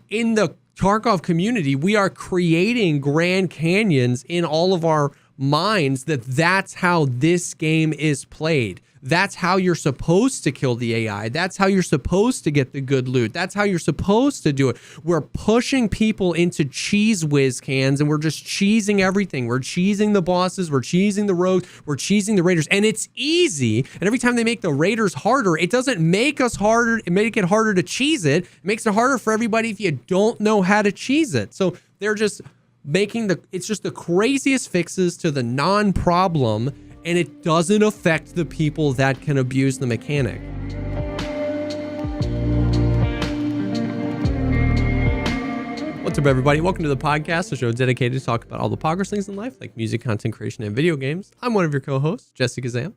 in the Tarkov community, we are creating Grand Canyons in all of our minds that's how this game is played. That's how you're supposed to kill the AI. That's how you're supposed to get the good loot. That's how you're supposed to do it. We're pushing people into cheese whiz cans, and we're just cheesing everything. We're cheesing the bosses. We're cheesing the rogues. We're cheesing the raiders. And it's easy. And every time they make the raiders harder, it doesn't make us harder. It make it harder to cheese it. It makes it harder for everybody if you don't know how to cheese it. So they're just making it's just the craziest fixes to the non-problem, and it doesn't affect the people that can abuse the mechanic. What's up, everybody? Welcome to the podcast, a show dedicated to talk about all the progress things in life, like music, content creation, and video games. I'm one of your co-hosts, Jesse Kazam.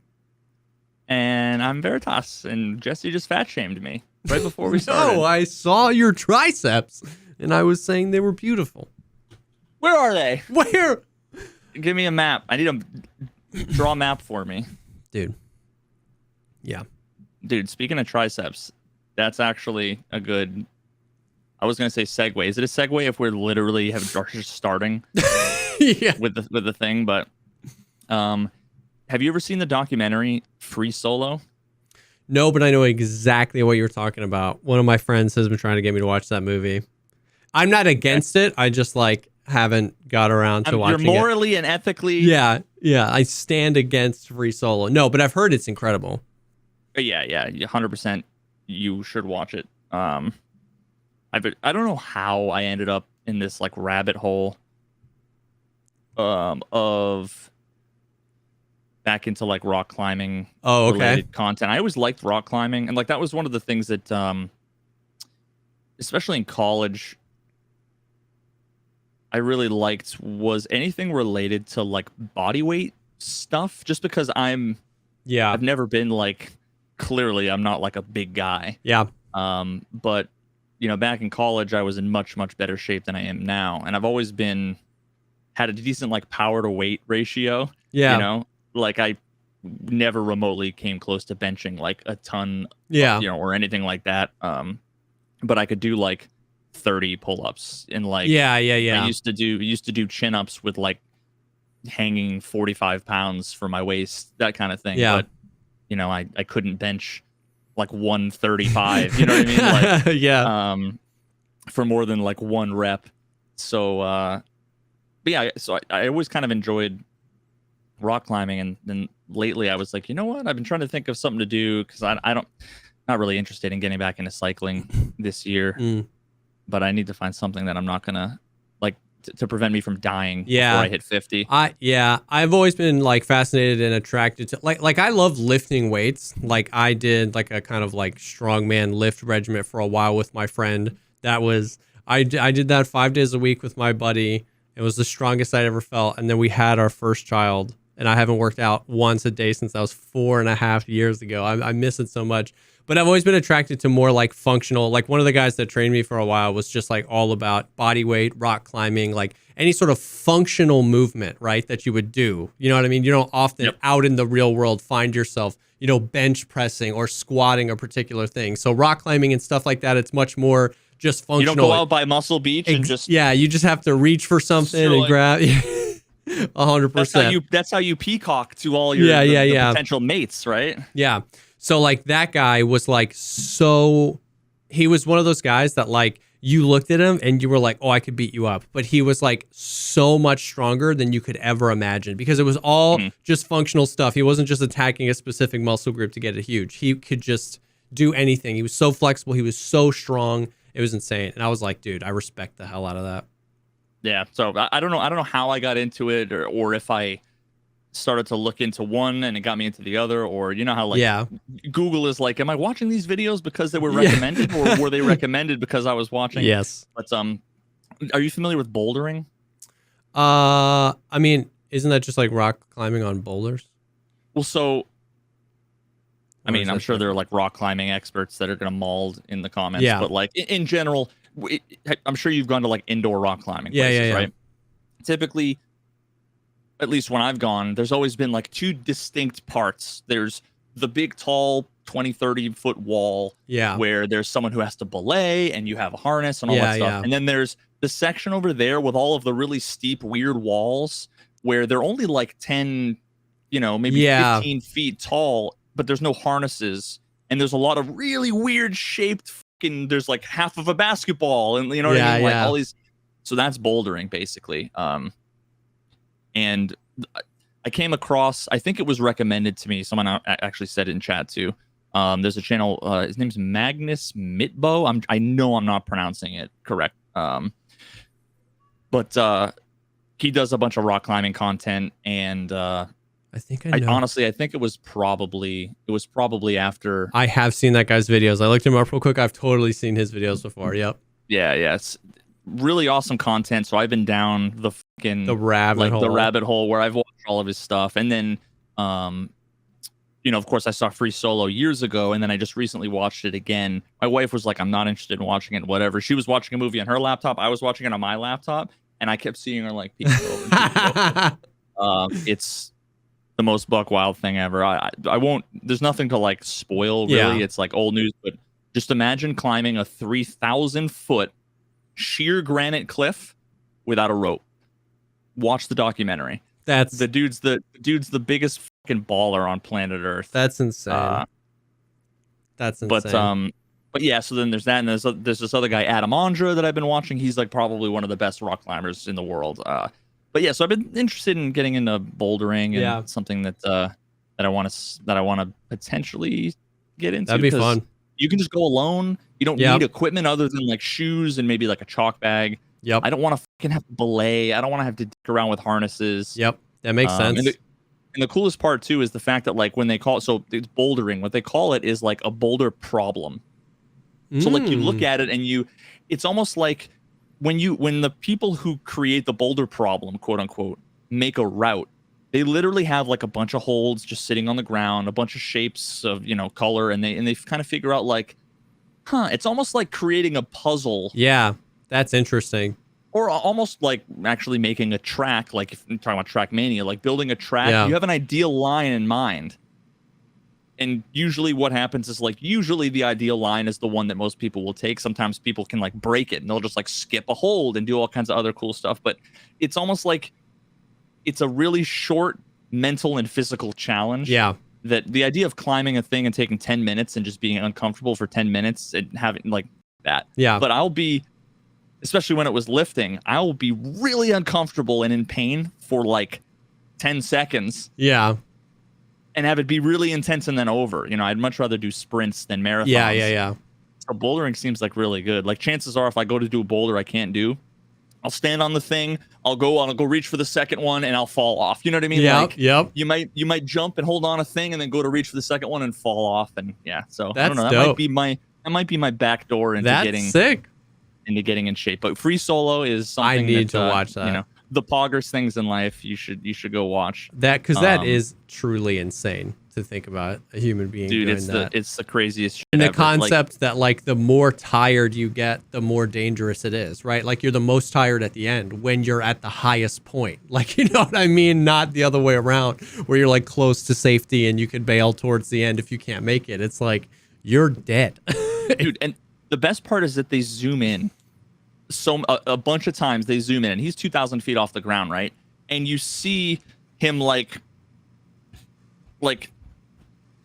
And I'm Veritas, and Jesse just fat-shamed me right before we started. No, I saw your triceps, and I was saying they were beautiful. Where are they? Where? Give me a map. I need a... Draw a map for me. Dude. Yeah. Dude, speaking of triceps, that's actually a good... I was going to say segue. Is it a segue if we're literally just starting yeah. with the thing? But have you ever seen the documentary Free Solo? No, but I know exactly what you're talking about. One of my friends has been trying to get me to watch that movie. I'm not against it. I just haven't got around to watching it. You're morally and ethically... Yeah, I stand against Free Solo. No, but I've heard it's incredible. Yeah, 100% you should watch it. I don't know how I ended up in this rabbit hole of back into rock climbing related content. I always liked rock climbing, and that was one of the things that especially in college I really liked was anything related to body weight stuff, just because I've never been clearly I'm not a big guy. Yeah. But back in college I was in much better shape than I am now, and I've always had a decent power to weight ratio. Yeah. I never remotely came close to benching a ton. Yeah. Or anything like that. But I could do 30 pull-ups and yeah. I used to do chin-ups with hanging 45 pounds for my waist, that kind of thing. Yeah. But I couldn't bench 135, you know what I mean? Yeah. For more than one rep. So but yeah, so I always kind of enjoyed rock climbing, and then lately I was you know what, I've been trying to think of something to do, because not really interested in getting back into cycling this year. But I need to find something that I'm not gonna to prevent me from dying before I hit 50. I've always been fascinated and attracted to I love lifting weights. I did a kind of strongman lift regiment for a while with my friend. That was I did that 5 days a week with my buddy. It was the strongest I'd ever felt. And then we had our first child, and I haven't worked out once a day since that was 4.5 years ago. I miss it so much. But I've always been attracted to more functional. One of the guys that trained me for a while was just all about body weight, rock climbing, any sort of functional movement, right, that you would do. You know what I mean? You don't often out in the real world find yourself, bench pressing or squatting a particular thing. So rock climbing and stuff like that, it's much more just functional. You don't go out by Muscle Beach and just... Yeah, you just have to reach for something and grab... 100%. That's how you peacock to all your potential mates, right? Yeah. So that guy was he was one of those guys that you looked at him and you were oh, I could beat you up. But he was so much stronger than you could ever imagine, because it was all just functional stuff. He wasn't just attacking a specific muscle group to get it huge. He could just do anything. He was so flexible. He was so strong. It was insane. And I was dude, I respect the hell out of that. Yeah. So I don't know how I got into it, or if I started to look into one and it got me into the other, or how Google is am I watching these videos because they were recommended, or were they recommended because I was watching? Yes. But are you familiar with bouldering? I mean, isn't that just rock climbing on boulders? Well, so I'm sure there are rock climbing experts that are going to maul in the comments, but in general, I'm sure you've gone to indoor rock climbing places, right? Typically, at least when I've gone, there's always been two distinct parts. There's the big, tall, 20, 30-foot wall Yeah. where there's someone who has to belay and you have a harness and all that stuff. Yeah. And then there's the section over there with all of the really steep, weird walls where they're only like 10, maybe 15 feet tall, but there's no harnesses. And there's a lot of really weird shaped there's like half of a basketball and you know what I mean? Like all these. So that's bouldering basically. And I came across, I think it was recommended to me. Someone actually said it in chat too. There's a channel, his name's Magnus Mitbo. I know I'm not pronouncing it correct. But he does a bunch of rock climbing content, and I think I know. Honestly, I think it was probably after. I have seen that guy's videos. I looked him up real quick. I've totally seen his videos before. Yep. Yeah. It's really awesome content. So I've been down the rabbit hole where I've watched all of his stuff, and then of course I saw Free Solo years ago, and then I just recently watched it again. My wife was like, I'm not interested in watching it, whatever. She was watching a movie on her laptop. I was watching it on my laptop, and I kept seeing her like peek over. It's the most buck wild thing ever. I won't, there's nothing to like spoil really. Yeah. It's like old news, but just imagine climbing a 3,000 foot sheer granite cliff without a rope. Watch the documentary. That's the dude's the biggest fucking baller on planet Earth. That's insane. That's insane. But yeah, so then there's that, and there's this other guy, Adam Ondra, that I've been watching. He's like probably one of the best rock climbers in the world. But yeah, so I've been interested in getting into bouldering and something that I want to potentially get into. That'd be fun. You can just go alone. You don't need equipment other than like shoes and maybe like a chalk bag. Yep. I don't want to fucking have to belay. I don't want to have to dick around with harnesses. Yep. That makes sense. And the coolest part too is the fact that like when they call it, so it's bouldering, what they call it is like a boulder problem. So like you look at it and it's almost like when the people who create the boulder problem, quote unquote, make a route, they literally have like a bunch of holds just sitting on the ground, a bunch of shapes of, color, and they kind of figure out like, it's almost like creating a puzzle. Yeah, that's interesting. Or almost like actually making a track, like if you're talking about Trackmania, like building a track, you have an ideal line in mind. And usually what happens is like, usually the ideal line is the one that most people will take. Sometimes people can like break it and they'll just like skip a hold and do all kinds of other cool stuff. But it's almost like it's a really short mental and physical challenge. Yeah. That the idea of climbing a thing and taking 10 minutes and just being uncomfortable for 10 minutes and having like that. Yeah. But especially when it was lifting, I will be really uncomfortable and in pain for like 10 seconds. Yeah. And have it be really intense and then over. I'd much rather do sprints than marathons. Yeah. So bouldering seems like really good. Like chances are if I go to do a boulder I can't do, I'll stand on the thing, I'll go reach for the second one and I'll fall off. You know what I mean? Yep. You might jump and hold on a thing and then go to reach for the second one and fall off. And yeah, so that's I don't know. That might be my back door into getting in shape. But Free Solo is something I need to watch that. The poggers things in life you should go watch that, because that is truly insane to think about a human being doing that. It's the craziest shit and the ever. concept that like the more tired you get, the more dangerous it is, right? Like you're the most tired at the end when you're at the highest point, like, you know what I mean? Not the other way around where you're like close to safety and you can bail towards the end if you can't make it. It's like you're dead. Dude, and the best part is that they zoom in a bunch of times. They zoom in and he's 2,000 feet off the ground, right? And you see him like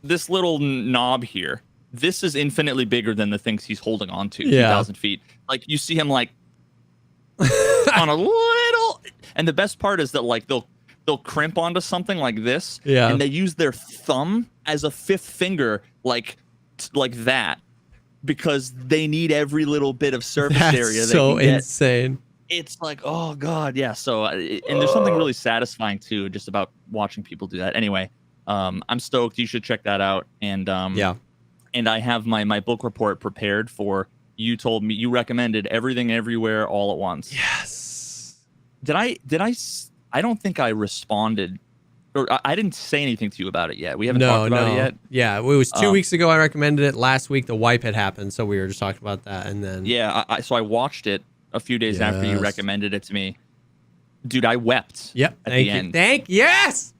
this little knob here. This is infinitely bigger than the things he's holding on to. 2,000 feet. Like you see him like on a little. And the best part is that like they'll crimp onto something like this. Yeah. And they use their thumb as a fifth finger, like that. Because they need every little bit of surface area. That's so insane. It's like, oh god, yeah. So, and there's something really satisfying too, just about watching people do that. Anyway, I'm stoked. You should check that out. And and I have my book report prepared for. You told me you recommended Everything Everywhere All at Once. Yes. Did I? I don't think I responded. Or I didn't say anything to you about it yet. We haven't talked about it yet. Yeah, it was 2 weeks ago I recommended it. Last week the wipe had happened, so we were just talking about that. And then so I watched it a few days after you recommended it to me. Dude, I wept. Yep. At the end. Yes.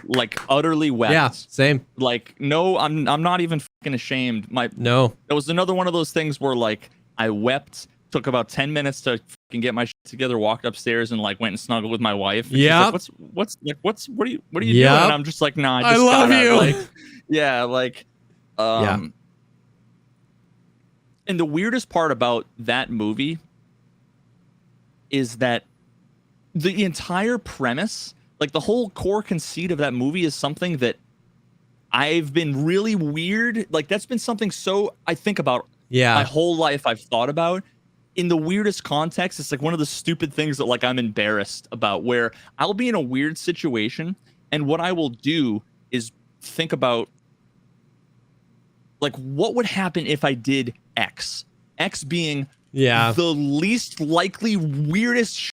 Like utterly wept. Yeah, same. Like no, I'm not even fucking ashamed. No. It was another one of those things where like I wept, took about 10 minutes to fucking get my shit together, walked upstairs and like went and snuggled with my wife. Yeah. Like, what are you doing? And I'm just like, nah, I just love gotta, you. like, yeah, like, Yeah. And the weirdest part about that movie is that the entire premise, like the whole core conceit of that movie, is something that I've been really weird. Like that's been something so I think about my whole life. I've thought about in the weirdest context. It's like one of the stupid things that like I'm embarrassed about, where I'll be in a weird situation and what I will do is think about like what would happen if I did X. X being the least likely weirdest shit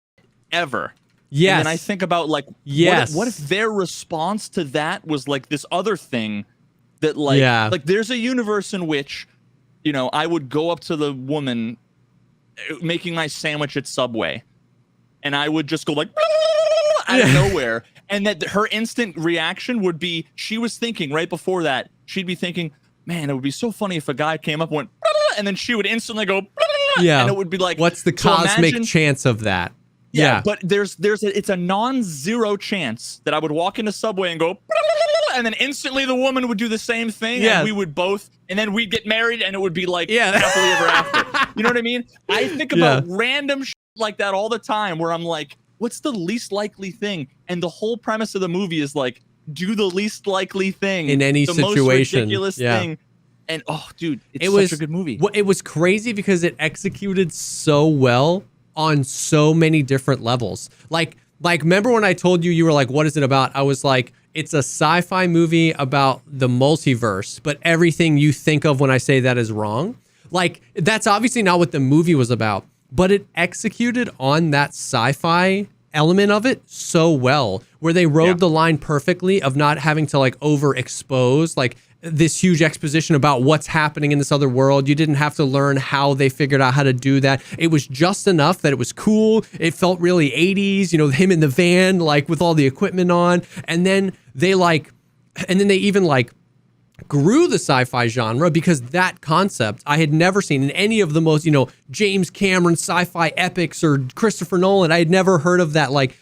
ever. Yes. And then I think about like, what if their response to that was like this other thing that like there's a universe in which, you know, I would go up to the woman making my sandwich at Subway and I would just go like out of nowhere. And that her instant reaction would be, she was thinking right before that, she'd be thinking, man, it would be so funny if a guy came up and went, and then she would instantly go, and it would be like, what's the cosmic chance of that? Yeah, but it's a non-zero chance that I would walk into Subway and go, and then instantly the woman would do the same thing, and we would both, and then we'd get married, and it would be like happily ever after. You know what I mean? I think about random shit like that all the time, where I'm like, what's the least likely thing? And the whole premise of the movie is like, do the least likely thing in any situation, most ridiculous thing. And oh, dude, it was such a good movie. It was crazy because it executed so well on so many different levels. Like remember when I told you were like, what is it about? I was like, it's a sci-fi movie about the multiverse, but everything you think of when I say that is wrong. Like that's obviously not what the movie was about, but it executed on that sci-fi element of it so well, where they rode the line perfectly of not having to like overexpose like this huge exposition about what's happening in this other world. You didn't have to learn how they figured out how to do that. It was just enough that it was cool. It felt really 80s, you know, him in the van, like with all the equipment on. And then they even like grew the sci-fi genre, because that concept I had never seen in any of the most, you know, James Cameron sci-fi epics or Christopher Nolan. I had never heard of that. Like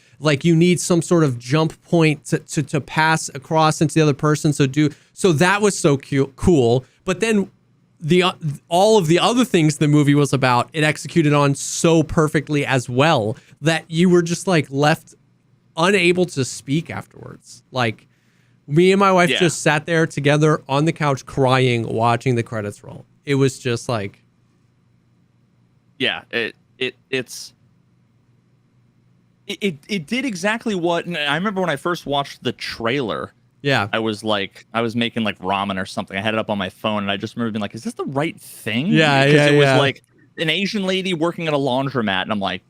you need some sort of jump point to pass across into the other person. So that was so cool. But then all of the other things the movie was about, it executed on so perfectly as well that you were just like left unable to speak afterwards. Like me and my wife just sat there together on the couch crying, watching the credits roll. It was just like, It did exactly what, and I remember when I first watched the trailer. Yeah, I was making like ramen or something. I had it up on my phone, and I just remember being like, "Is this the right thing?" Yeah, because it was like an Asian lady working at a laundromat, and I'm like,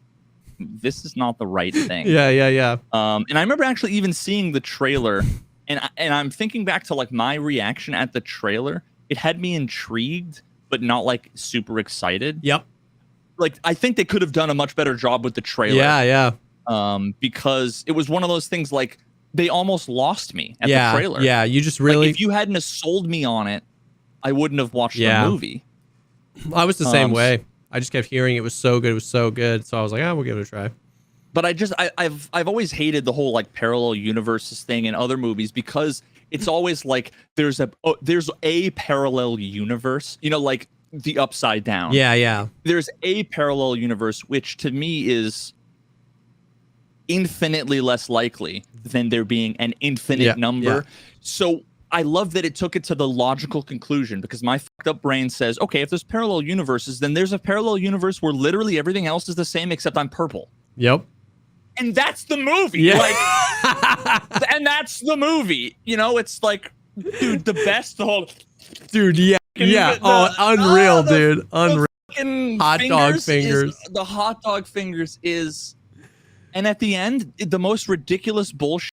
"This is not the right thing." Yeah. And I remember actually even seeing the trailer, and I'm thinking back to like my reaction at the trailer. It had me intrigued, but not like super excited. Yep. Like I think they could have done a much better job with the trailer. Yeah. Because it was one of those things like they almost lost me at the trailer. Yeah, you just really... Like, if you hadn't have sold me on it, I wouldn't have watched the movie. I was the same way. I just kept hearing it was so good, so I was like, we'll give it a try. But I've always hated the whole like parallel universes thing in other movies, because it's always like there's a parallel universe, you know, like the Upside Down. Yeah. There's a parallel universe, which to me is infinitely less likely than there being an infinite number. Yeah. So I love that it took it to the logical conclusion, because my fucked up brain says, okay, if there's parallel universes, then there's a parallel universe where literally everything else is the same except I'm purple. Yep. And that's the movie. Yeah. Like, and that's the movie. You know, it's like, dude, the best, the whole... Dude, yeah. Unreal, dude. Unreal. Hot dog fingers. The hot dog fingers is... And at the end, the most ridiculous bullshit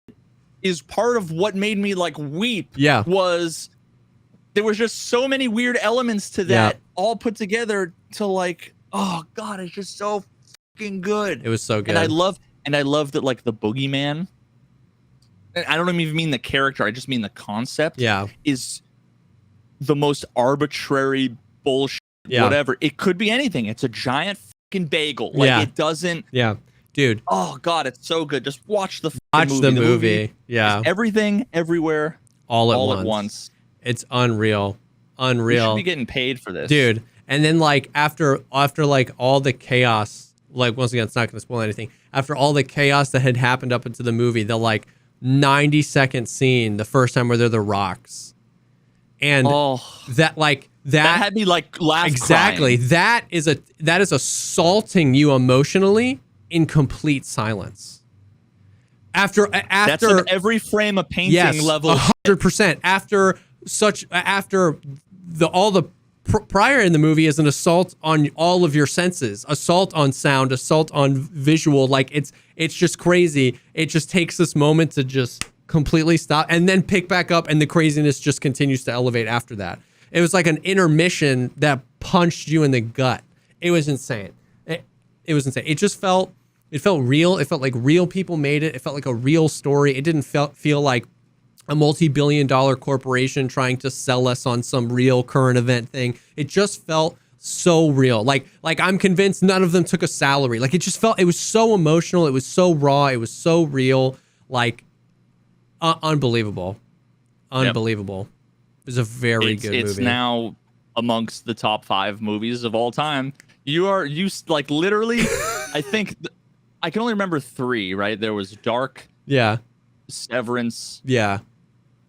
is part of what made me like weep. Yeah. Was there was just so many weird elements to that all put together to like, oh God, it's just so fucking good. It was so good. And I love that like the boogeyman, and I don't even mean the character, I just mean the concept. Yeah. Is the most arbitrary bullshit, whatever. It could be anything. It's a giant fucking bagel. Like it doesn't. Yeah, dude. Oh god, it's so good. Just watch the movie. The movie. Yeah. Everything, everywhere, all at once. It's unreal. We should be getting paid for this, dude. And then like after like all the chaos, like once again, it's not going to spoil anything. After all the chaos that had happened up into the movie, the like 90-second scene, the first time where they're the rocks, and that had me like laugh. Exactly. Crying. That is assaulting you emotionally in complete silence. After that's like every frame of painting level. 100%. After all the prior in the movie is an assault on all of your senses, assault on sound, assault on visual. Like it's just crazy. It just takes this moment to just completely stop and then pick back up, and the craziness just continues to elevate after that. It was like an intermission that punched you in the gut. It was insane. It was insane. It felt real. It felt like real people made it. It felt like a real story. It didn't feel like a multi-billion-dollar corporation trying to sell us on some real current event thing. It just felt so real. Like I'm convinced none of them took a salary. Like it was so emotional. It was so raw. It was so real. Like unbelievable. Unbelievable. Yep. It was a very good movie. It's now amongst the top 5 movies of all time. You like literally, I think I can only remember 3, right? There was Dark. Yeah. Severance. Yeah.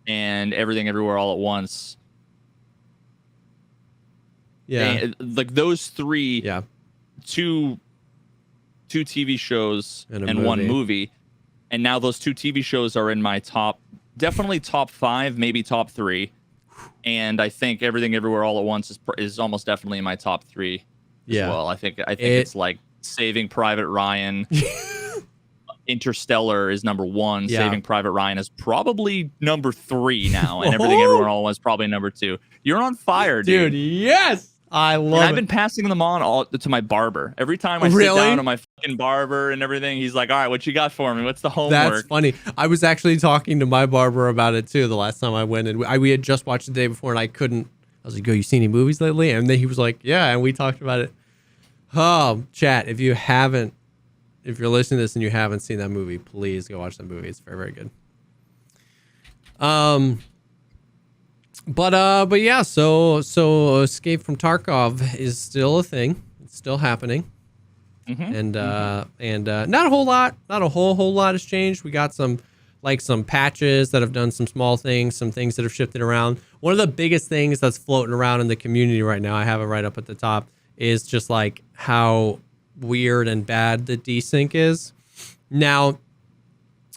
And Everything Everywhere All at Once. Yeah. And, like those 3. Yeah. Two TV shows and 1 movie. And now those 2 TV shows are in my definitely top 5, maybe top 3. And I think Everything Everywhere All at Once is almost definitely in my top 3 as well. I think it's like Saving Private Ryan. Interstellar is number 1. Yeah. Saving Private Ryan is probably number 3 now, and Everything Everywhere All at Once probably number 2. You're on fire, dude. Yes, I love it. I've been passing them on all to my barber. Every time I sit down to my fucking barber and everything, he's like, "All right, what you got for me? What's the homework?" That's funny. I was actually talking to my barber about it too the last time I went, and we had just watched the day before, and I was like, "Yo, you seen any movies lately?" And then he was like, "Yeah," and we talked about it. Oh, chat, if you're listening to this and you haven't seen that movie, please go watch that movie. It's very, very good. But yeah, so Escape from Tarkov is still a thing. It's still happening. And not a whole lot, not a whole lot has changed. We got some patches that have done some small things, some things that have shifted around. One of the biggest things that's floating around in the community right now, I have it right up at the top, is just like how weird and bad the desync is. Now,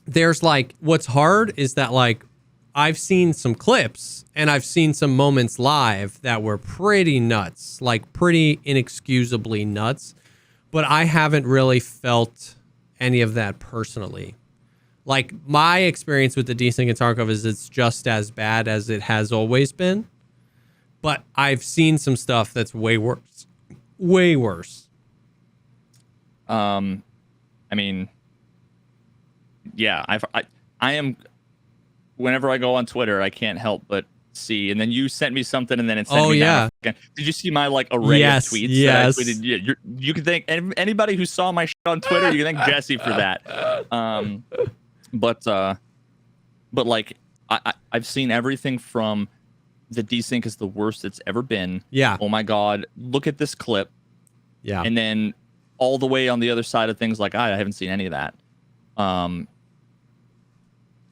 there's like, what's hard is that like I've seen some clips and I've seen some moments live that were pretty nuts, like pretty inexcusably nuts, but I haven't really felt any of that personally. Like my experience with the desync in Tarkov is it's just as bad as it has always been, but I've seen some stuff that's way worse. Way worse. I mean, yeah, I am. Whenever I go on Twitter, I can't help but see. And then you sent me something, and then it sent me. Yeah. Did you see my like array of tweets? Yes. That I tweeted? Yeah, you can thank anybody who saw my shit on Twitter. You can thank Jesse for that. But like I've seen everything from the desync is the worst it's ever been. Yeah. Oh my God, look at this clip. Yeah. And then all the way on the other side of things, like I haven't seen any of that.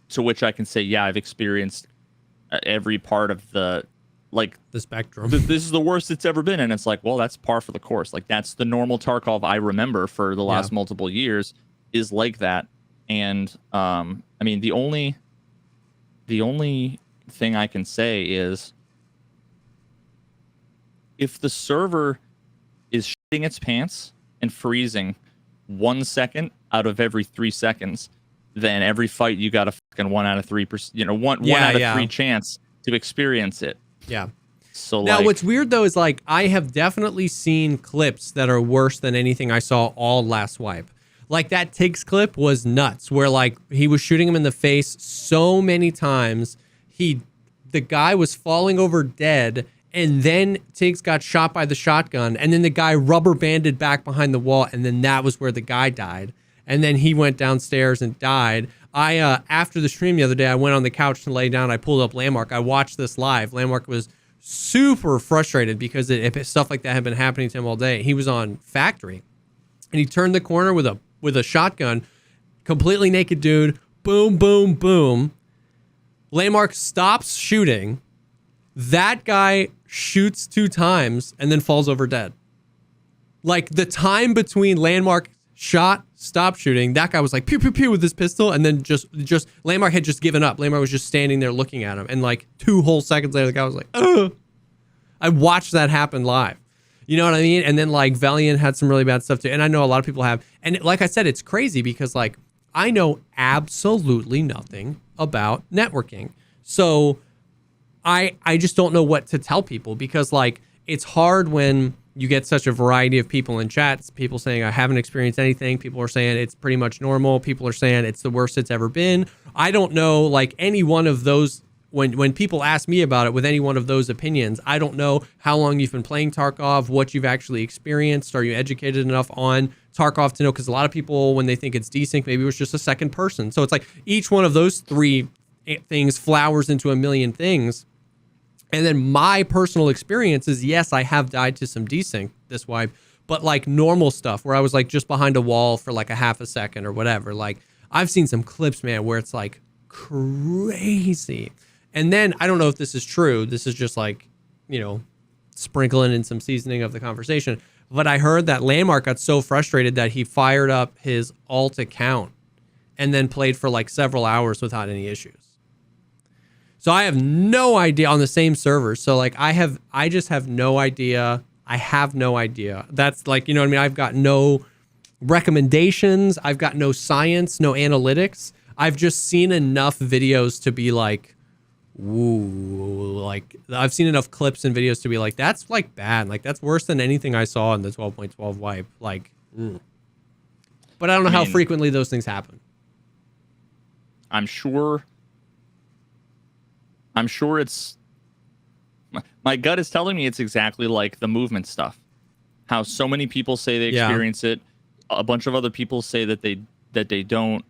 To which I can say, yeah, I've experienced every part of the spectrum. This is the worst it's ever been, and it's like, well, that's par for the course. Like that's the normal Tarkov I remember for the last multiple years is like that. And I mean, the only thing I can say is if the server is shitting its pants and freezing 1 second out of every 3 seconds, then every fight you got a fucking 1 out of 3%, one out of 3 chance to experience it. Yeah. So now what's weird though is like I have definitely seen clips that are worse than anything I saw all last wipe. Like that Tiggs clip was nuts, where like he was shooting him in the face so many times, he the guy was falling over dead, and then Tiggs got shot by the shotgun, and then the guy rubber banded back behind the wall, and then that was where the guy died. And then he went downstairs and died. After the stream the other day, I went on the couch to lay down. I pulled up Landmark. I watched this live. Landmark was super frustrated because if stuff like that had been happening to him all day. He was on Factory, and he turned the corner with a shotgun, completely naked dude. Boom, boom, boom. Landmark stops shooting. That guy shoots 2 times and then falls over dead. Like, the time between Landmark shot, stopped shooting, that guy was like pew pew pew with his pistol, and then just Landmark had just given up. Landmark was just standing there looking at him, and like 2 whole seconds later, the guy was like, ugh. I watched that happen live. You know what I mean? And then like Valiant had some really bad stuff too, and I know a lot of people have. And like I said, it's crazy because like I know absolutely nothing about networking, so I just don't know what to tell people, because like it's hard when you get such a variety of people in chats, people saying I haven't experienced anything, people are saying it's pretty much normal, people are saying it's the worst it's ever been. I don't know, like, any one of those, when people ask me about it with any one of those opinions, I don't know how long you've been playing Tarkov, what you've actually experienced, are you educated enough on Tarkov to know, because a lot of people, when they think it's desync, maybe it was just a second person. So it's like each one of those 3 things flowers into a million things. And then my personal experience is, yes, I have died to some desync this wipe, but like normal stuff where I was like just behind a wall for like a half a second or whatever. Like I've seen some clips, man, where it's like crazy. And then I don't know if this is true. This is just like, you know, sprinkling in some seasoning of the conversation. But I heard that Landmark got so frustrated that he fired up his alt account and then played for like several hours without any issues. So I have no idea, on the same server. So like I just have no idea. I have no idea. That's like, you know what I mean? I've got no recommendations. I've got no science, no analytics. I've just seen enough videos to be like, ooh, like I've seen enough clips and videos to be like, that's like bad. Like that's worse than anything I saw in the 12.12 wipe. Like, but I don't know how frequently those things happen. I'm sure it's, my gut is telling me it's exactly like the movement stuff. How so many people say they experience it. A bunch of other people say that they don't,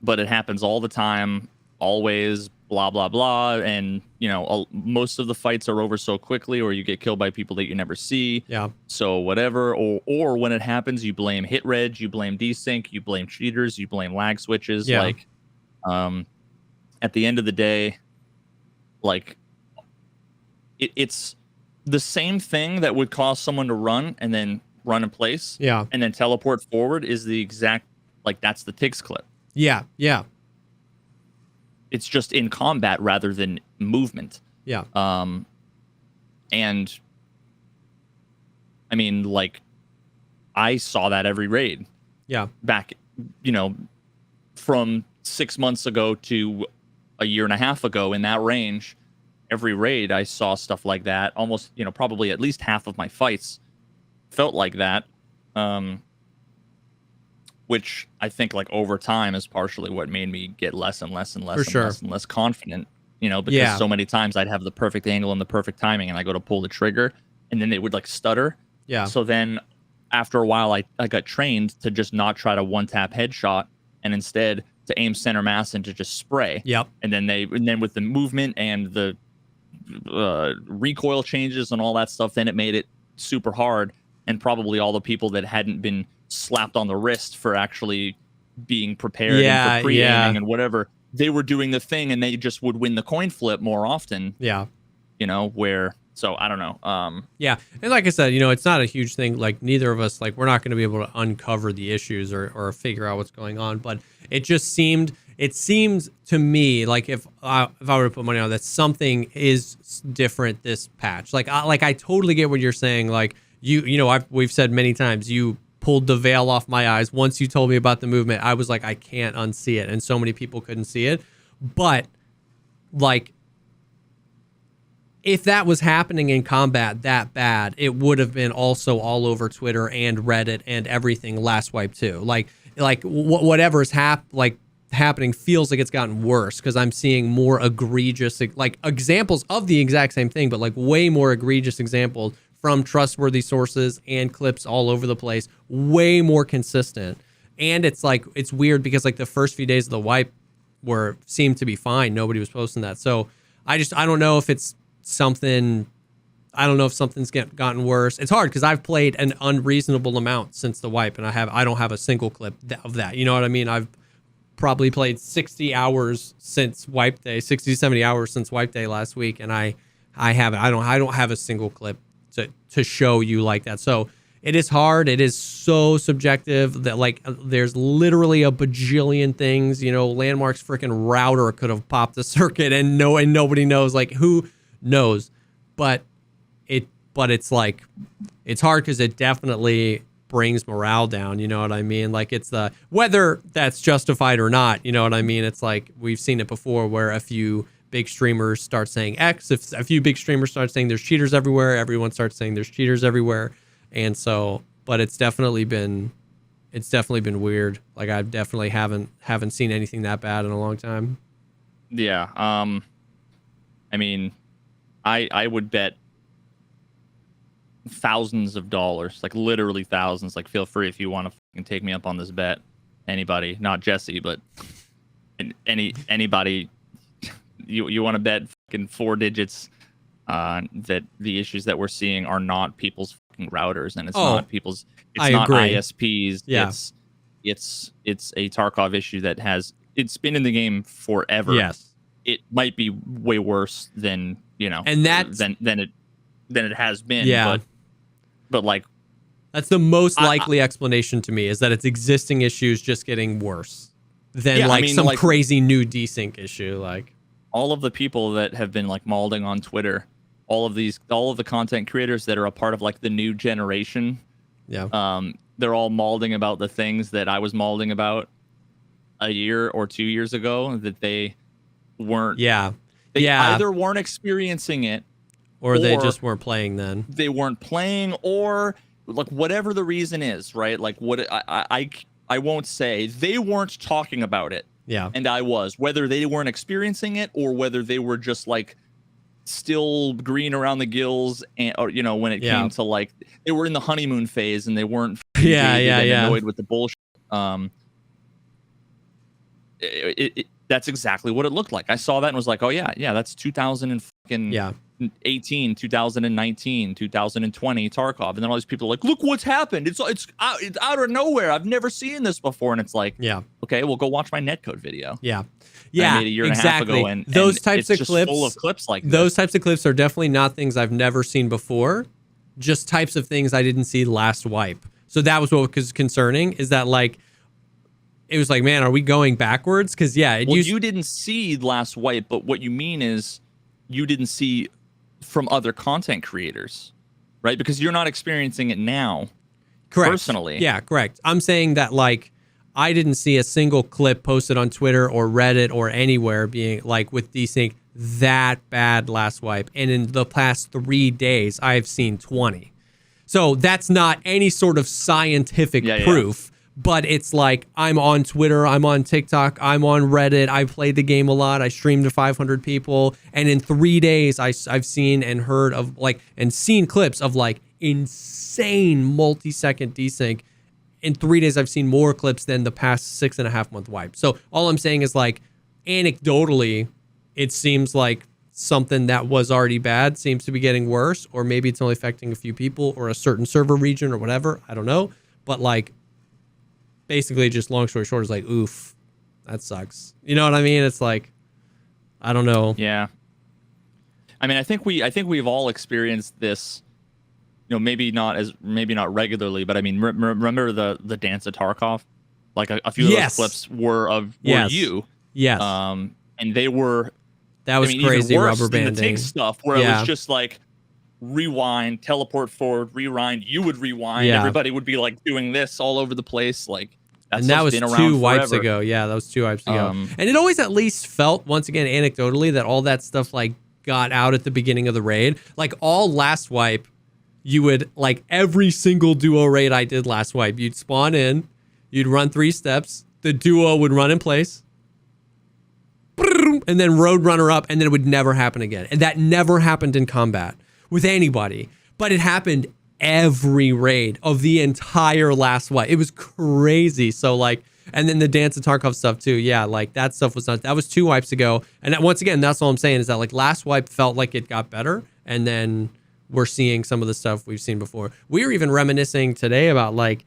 but it happens all the time, always, blah, blah, blah. And, you know, most of the fights are over so quickly, or you get killed by people that you never see. Yeah. So whatever, or when it happens, you blame hit reg, you blame desync, you blame cheaters, you blame lag switches. Yeah. Like, at the end of the day, like it's the same thing that would cause someone to run and then run in place, and then teleport forward is the exact, like, that's the Tiggs clip. Yeah. It's just in combat rather than movement. Yeah. And I mean, like, I saw that every raid. Yeah. Back, you know, from 6 months ago to a year and a half ago, in that range, every raid I saw stuff like that. Almost, you know, probably at least half of my fights felt like that. Which I think, like, over time is partially what made me get less and less and less less and less confident, you know, because so many times I'd have the perfect angle and the perfect timing, and I go to pull the trigger and then it would like stutter. Yeah. So then after a while, I got trained to just not try to one-tap headshot, and instead to aim center mass and to just spray. Yep. And then with the movement and the recoil changes and all that stuff, then it made it super hard. And probably all the people that hadn't been slapped on the wrist for actually being prepared and for pre-aiming and whatever, they were doing the thing, and they just would win the coin flip more often. Yeah. You know, so I don't know. Yeah. And like I said, you know, it's not a huge thing. Like, neither of us, like, we're not going to be able to uncover the issues or figure out what's going on. But it seemed to me like if I were to put money on that, something is different this patch. Like I totally get what you're saying. Like, you know, we've said many times, you pulled the veil off my eyes. Once you told me about the movement, I was like, I can't unsee it. And so many people couldn't see it. But like, if that was happening in combat that bad, it would have been also all over Twitter and Reddit and everything last wipe too. Like whatever's happening feels like it's gotten worse because I'm seeing more egregious, like examples of the exact same thing, but like way more egregious examples from trustworthy sources and clips all over the place, way more consistent. And it's like, it's weird because like the first few days of the wipe seemed to be fine. Nobody was posting that. So I don't know if it's something, I don't know if something's gotten worse. It's hard because I've played an unreasonable amount since the wipe, and I don't have a single clip of that. You know what I mean? I've probably played 60 hours since wipe day, 60, 70 hours since wipe day last week, and I don't have a single clip to show you like that. So it is hard. It is so subjective that like there's literally a bajillion things. You know, Landmark's freaking router could have popped the circuit, and nobody knows. Like, who knows? But it's like, it's hard because it definitely brings morale down. You know what I mean? Like, it's whether that's justified or not. You know what I mean? It's like, we've seen it before where a few big streamers start saying X. If a few big streamers start saying there's cheaters everywhere, everyone starts saying there's cheaters everywhere. And so, but it's definitely been weird. Like, I definitely haven't seen anything that bad in a long time. Yeah. I mean, I would bet thousands of dollars, like literally thousands. Like, feel free if you want to fucking take me up on this bet. Anybody, not Jesse, but anybody. You want to bet fucking 4 digits that the issues that we're seeing are not people's fucking routers, and it's not people's. It's not agree. ISPs. Yeah. It's a Tarkov issue that it's been in the game forever. Yes. It might be way worse than, you know, and that's than it has been. Yeah. But like, that's the most likely explanation to me, is that it's existing issues just getting worse than some crazy new desync issue. Like, all of the people that have been like malding on Twitter, all of the content creators that are a part of like the new generation. Yeah. They're all malding about the things that I was malding about a year or 2 years ago, that they weren't. Yeah. They either weren't experiencing it, or they just weren't playing then. They weren't playing, or like whatever the reason is, right? Like, what I won't say they weren't talking about it. Yeah. And I was, whether they weren't experiencing it or whether they were just like still green around the gills, or, you know, when it came to like, they were in the honeymoon phase and they weren't annoyed with the bullshit. That's exactly what it looked like. I saw that and was like, oh yeah, that's 2018, 2019, 2020 Tarkov, and then all these people are like, look what's happened. It's out of nowhere. I've never seen this before, and it's like, okay, well, go watch my netcode video. Yeah, I made a year and a half ago, and those types of clips, full of clips like those types of clips are definitely not things I've never seen before. Just types of things I didn't see last wipe. So that was what was concerning. Is that like, it was like, man, are we going backwards? Because you didn't see last wipe, but what you mean is you didn't see from other content creators, right? Because you're not experiencing it now. Correct. Personally. Yeah, correct. I'm saying that like, I didn't see a single clip posted on Twitter or Reddit or anywhere being like with desync that bad last wipe. And in the past 3 days, I've seen 20. So that's not any sort of scientific proof. But it's like, I'm on Twitter, I'm on TikTok, I'm on Reddit, I played the game a lot, I streamed to 500 people, and in 3 days, I've seen and heard of like, and seen clips of like insane multi-second desync. In 3 days, I've seen more clips than the past 6.5 month wipe. So all I'm saying is like, anecdotally, it seems like something that was already bad seems to be getting worse, or maybe it's only affecting a few people or a certain server region or whatever, I don't know. But like, basically, just long story short, is like, oof, that sucks. You know what I mean? It's like, I don't know. Yeah. I mean, I think we've all experienced this. You know, maybe not regularly, but I mean, remember the dance of Tarkov? Like a few of those clips were you. Yes. And they were. That was crazy. Rubber banding the TIG stuff, where it was just like rewind, teleport forward, rewind. You would rewind. Everybody would be like doing this all over the place. Like, and that was been around 2 wipes forever. ago. Yeah, that was 2 wipes ago. And it always at least felt, once again, anecdotally, that all that stuff like got out at the beginning of the raid. Like all last wipe, you would like every single duo raid I did last wipe, you'd spawn in, you'd run 3 steps, the duo would run in place, and then Roadrunner up, and then it would never happen again. And that never happened in combat with anybody, but it happened every raid of the entire last wipe. It was crazy. So like, and then the Dance of Tarkov stuff too. Yeah, like that stuff was not, that was 2 wipes ago. And that, once again, that's all I'm saying is that like last wipe felt like it got better, and then we're seeing some of the stuff we've seen before. We were even reminiscing today about like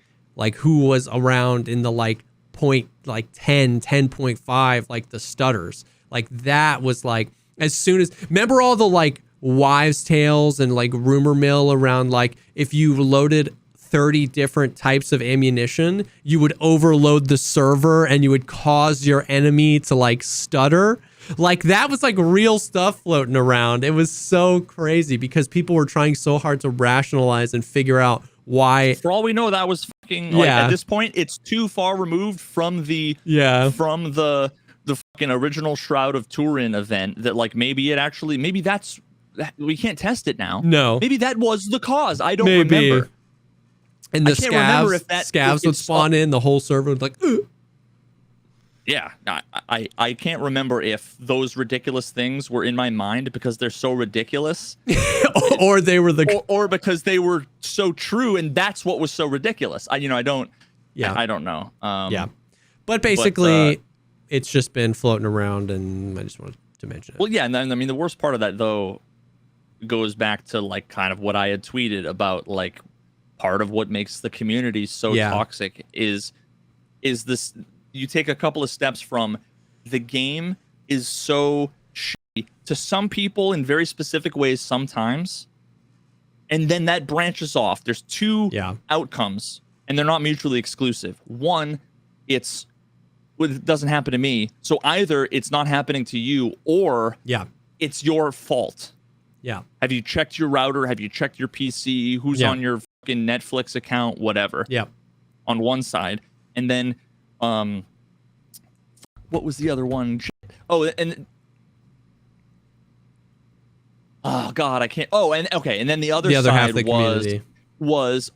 who was around in the like point like 10.5, like the stutters. Like that was like, as soon as, remember all the like wives tales and like rumor mill around like if you loaded 30 different types of ammunition, you would overload the server and you would cause your enemy to like stutter. Like that was like real stuff floating around. It was so crazy because people were trying so hard to rationalize and figure out why. For all we know, that was fucking like, at this point, it's too far removed from the fucking original Shroud of Turin event that like maybe it actually, maybe that's, we can't test it now. No, maybe that was the cause. I don't remember. And the scavs would spawn in, the whole server would like, ugh. Yeah, I can't remember if those ridiculous things were in my mind because they're so ridiculous, or they were or because they were so true, and that's what was so ridiculous. I don't know. But basically, it's just been floating around, and I just wanted to mention it. Well, yeah, and then, I mean, the worst part of that though goes back to like kind of what I had tweeted about, like part of what makes the community so toxic is this. You take a couple of steps from the game is so shitty to some people in very specific ways sometimes, and then that branches off. There's two outcomes, and they're not mutually exclusive. One, it doesn't happen to me, so either it's not happening to you or it's your fault. Yeah. Have you checked your router? Have you checked your PC? Who's on your fucking Netflix account? Whatever. Yeah. On one side, and then what was the other one? Oh, and oh god, I can't. Oh, and okay, and then the other side half of the community was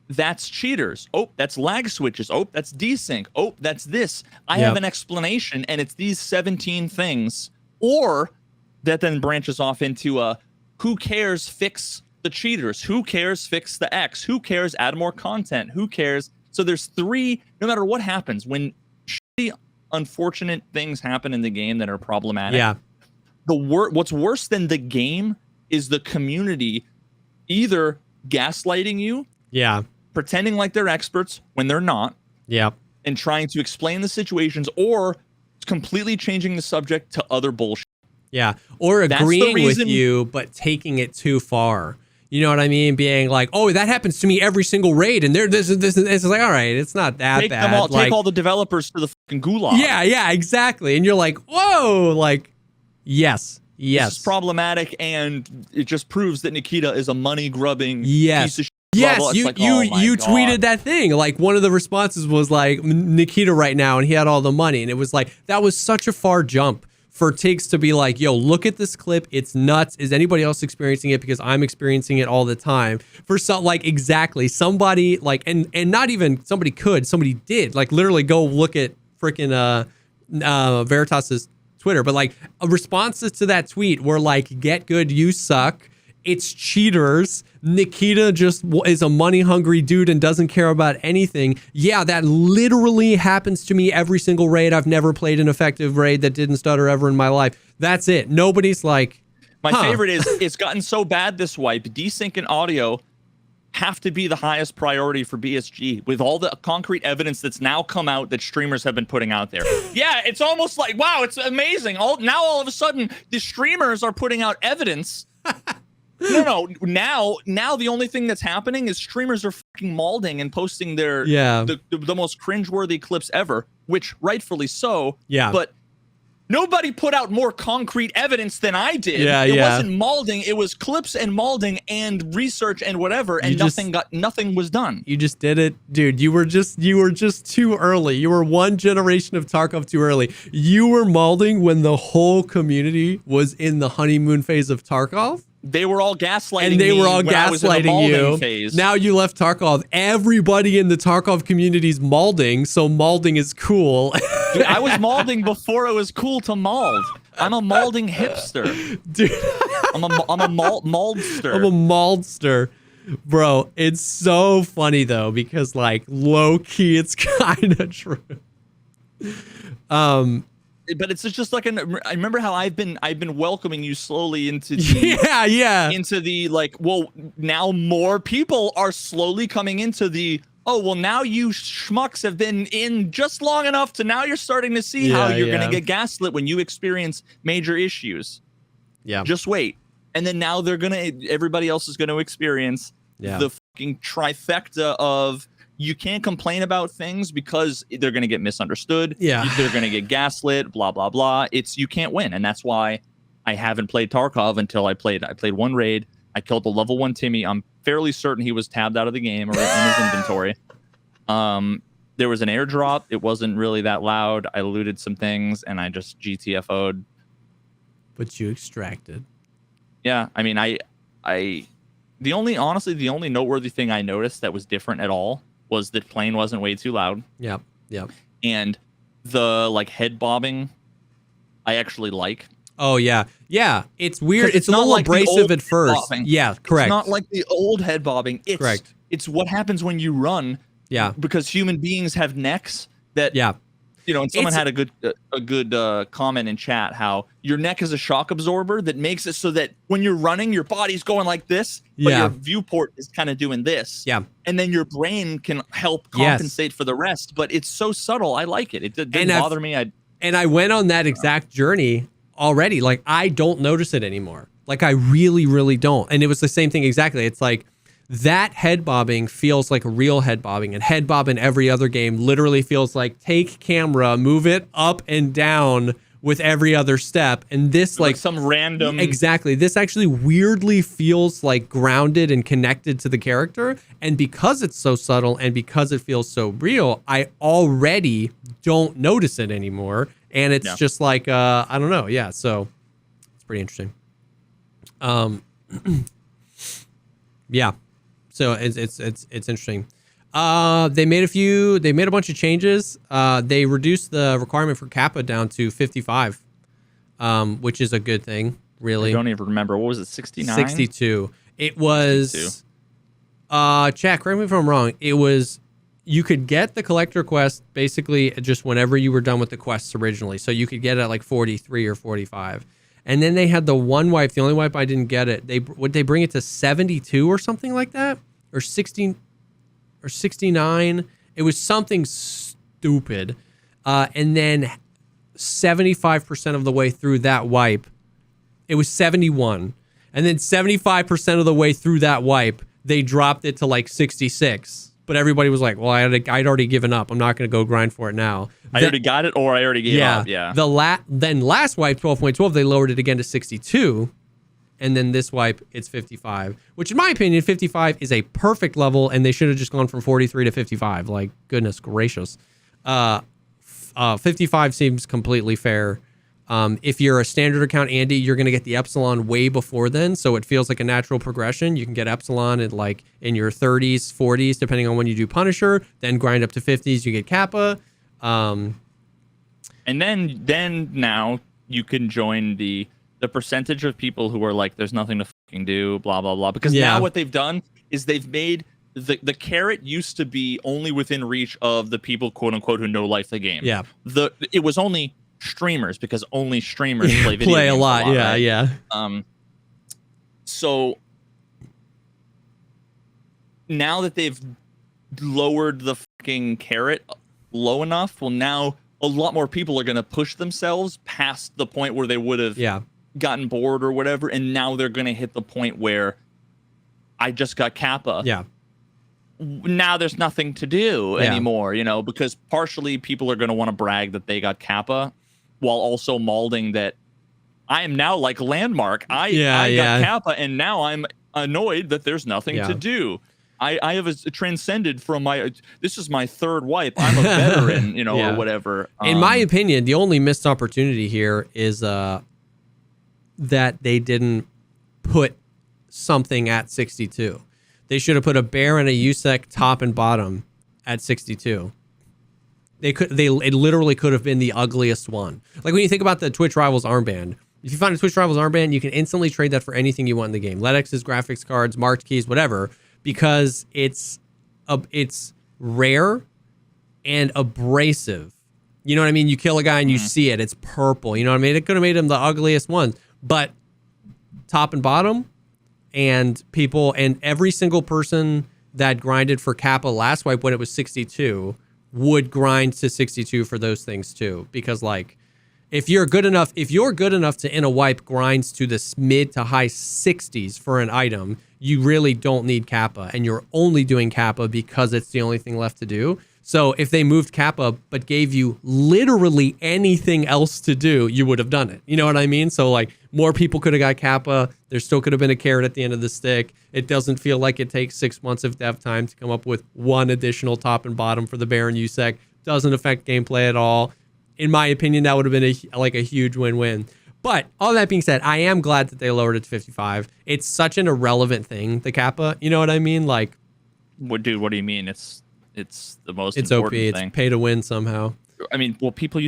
that's cheaters. Oh, that's lag switches. Oh, that's desync. Oh, that's this. I have an explanation, and it's these 17 things. Or that then branches off into who cares? Fix the cheaters. Who cares? Fix the X. Who cares? Add more content. Who cares? So there's three, no matter what happens, when shitty, unfortunate things happen in the game that are problematic, what's worse than the game is the community either gaslighting you, pretending like they're experts when they're not, and trying to explain the situations, or completely changing the subject to other bullshit. Yeah, or agreeing with you, but taking it too far. You know what I mean? Being like, oh, that happens to me every single raid, and this is like, all right, it's not that bad. Take all the developers to the fucking gulag. Yeah, exactly. And you're like, whoa, like, yes. This is problematic, and it just proves that Nikita is a money grubbing piece of shit. Yes, you tweeted that thing. Like one of the responses was like Nikita right now, and he had all the money, and it was like that was such a far jump for Tiggs to be like, yo, look at this clip. It's nuts. Is anybody else experiencing it? Because I'm experiencing it all the time. For some, like, exactly. Somebody, like, and not even somebody did, like, literally go look at freaking Veritas's Twitter. But, like, responses to that tweet were like, get good, you suck. It's cheaters. Nikita just is a money-hungry dude and doesn't care about anything. Yeah, that literally happens to me every single raid. I've never played an effective raid that didn't stutter ever in my life. That's it. Nobody's like, My favorite is it's gotten so bad this wipe. Desync and audio have to be the highest priority for BSG with all the concrete evidence that's now come out that streamers have been putting out there. Yeah, it's almost like, wow, it's amazing. All of a sudden, the streamers are putting out evidence. No. Now the only thing that's happening is streamers are fucking malding and posting their the most cringeworthy clips ever, which rightfully so. Yeah. But nobody put out more concrete evidence than I did. It wasn't malding. It was clips and malding and research and whatever, and nothing was done. You just did it, dude. You were just too early. You were one generation of Tarkov too early. You were malding when the whole community was in the honeymoon phase of Tarkov. They were all gaslighting and they were all me when I was in the gaslighting malding you. phase. Now you left Tarkov. Everybody in the Tarkov community is malding, so malding is cool. Dude, I was malding before it was cool to mald. I'm a malding hipster. Dude, I'm a maldster. I'm a maldster. Bro, it's so funny though, because like low key it's kind of true. But it's just like I remember how I've been welcoming you slowly into the into the like, well, now more people are slowly coming into the, oh, well, now you schmucks have been in just long enough to now you're starting to see how you're gonna get gaslit when you experience major issues. Yeah. Just wait. And then now everybody else is gonna experience the fucking trifecta of, you can't complain about things because they're going to get misunderstood. Yeah. They're going to get gaslit, blah, blah, blah. You can't win. And that's why I haven't played Tarkov until I played one raid. I killed the level 1 Timmy. I'm fairly certain he was tabbed out of the game or in his inventory. There was an airdrop. It wasn't really that loud. I looted some things and I just GTFO'd. But you extracted. Yeah. I mean, the only noteworthy thing I noticed that was different at all was that plane wasn't way too loud. Yep. And the like head bobbing, I actually like. Oh yeah. It's weird. It's a not little like abrasive at first. bobbing. Yeah, correct. It's not like the old head bobbing. It's correct. It's what happens when you run. Yeah. Because human beings have necks that. Yeah. You know, and someone had a good comment in chat how your neck is a shock absorber that makes it so that when you're running, your body's going like this, but your viewport is kind of doing this. Yeah. And then your brain can help compensate for the rest. But it's so subtle. I like it. It didn't bother me. I went on that exact journey already. Like, I don't notice it anymore. Like, I really, really don't. And it was the same thing exactly. It's like, that head bobbing feels like a real head bobbing, and head bob in every other game literally feels like take camera, move it up and down with every other step. And this like some random. Exactly. This actually weirdly feels like grounded and connected to the character. And because it's so subtle and because it feels so real, I already don't notice it anymore. And it's just like, I don't know. Yeah. So it's pretty interesting. Yeah. So it's interesting. They made a bunch of changes. They reduced the requirement for Kappa down to 55, which is a good thing, really. I don't even remember. What was it, 69? 62. It was, 62. Chat, correct me if I'm wrong. It was, you could get the collector quest basically just whenever you were done with the quests originally. So you could get it at like 43 or 45. And then they had the one wipe. The only wipe I didn't get it. Would they bring it to 72 or something like that, or 16 or 69? It was something stupid. And then 75% of the way through that wipe, it was 71. And then 75% of the way through that wipe, they dropped it to like 66. But everybody was like, well, I'd already given up. I'm not going to go grind for it now. I already got it, or I already gave up. Yeah. Then last wipe, 12.12, they lowered it again to 62. And then this wipe, it's 55. Which, in my opinion, 55 is a perfect level, and they should have just gone from 43 to 55. Like, goodness gracious. 55 seems completely fair. If you're a standard account, Andy, you're going to get the Epsilon way before then, so it feels like a natural progression. You can get Epsilon in your 30s, 40s, depending on when you do Punisher, then grind up to 50s, you get Kappa. And then now you can join the percentage of people who are like, there's nothing to fucking do, blah, blah, blah. Because now what they've done is they've made the carrot used to be only within reach of the people, quote unquote, who know life the game. Yeah. It was only streamers, because only streamers play video games a lot. Yeah, right? yeah. So now that they've lowered the fucking carrot low enough, well, now a lot more people are going to push themselves past the point where they would have gotten bored or whatever, and now they're going to hit the point where I just got Kappa. Yeah. Now there's nothing to do anymore, because partially people are going to want to brag that they got Kappa, while also malding that I am now like Landmark. I got Kappa, and now I'm annoyed that there's nothing to do. I have transcended from this is my third wipe. I'm a veteran, or whatever. In my opinion, the only missed opportunity here is that they didn't put something at 62. They should have put a bear and a USEC top and bottom at 62. It literally could have been the ugliest one. Like when you think about the Twitch Rivals armband, if you find a Twitch Rivals armband, you can instantly trade that for anything you want in the game. LEDX's, graphics cards, marked keys, whatever, because it's rare and abrasive. You know what I mean? You kill a guy and you see it. It's purple. You know what I mean? It could have made him the ugliest one. But top and bottom, and people, and every single person that grinded for Kappa last wipe when it was 62 would grind to 62 for those things too. Because like, if you're good enough to in a wipe grinds to the mid to high 60s for an item, you really don't need Kappa, and you're only doing Kappa because it's the only thing left to do. So if they moved Kappa but gave you literally anything else to do, you would have done it. You know what I mean? So like more people could have got Kappa. There still could have been a carrot at the end of the stick. It doesn't feel like it takes 6 months of dev time to come up with one additional top and bottom for the Baron USEC. Doesn't affect gameplay at all. In my opinion, that would have been a huge win-win. But all that being said, I am glad that they lowered it to 55. It's such an irrelevant thing, the Kappa. You know what I mean? Like, dude, what do you mean? It's the most it's important OP. thing. It's pay to win somehow. I mean, well, people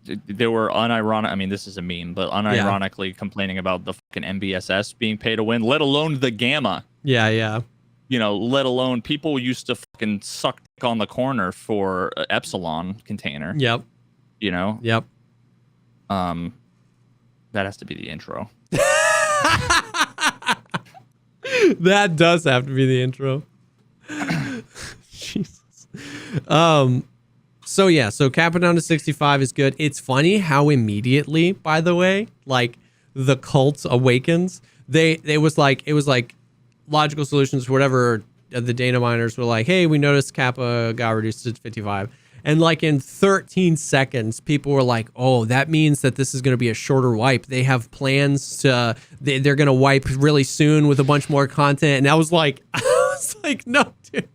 they were unironic. I mean, this is a meme, but unironically complaining about the fucking MBSS being pay to win, let alone the Gamma. Yeah. You know, let alone people used to fucking suck on the corner for Epsilon container. Yep. You know. Yep. That has to be the intro. That does have to be the intro. Jesus. So Kappa down to 65 is good. It's funny how immediately, by the way, like the cult awakens. It was like Logical Solutions, whatever, the data miners were like, hey, we noticed Kappa got reduced to 55. And like in 13 seconds, people were like, oh, that means that this is going to be a shorter wipe. They have plans to, they're going to wipe really soon with a bunch more content. And I was like, no, dude.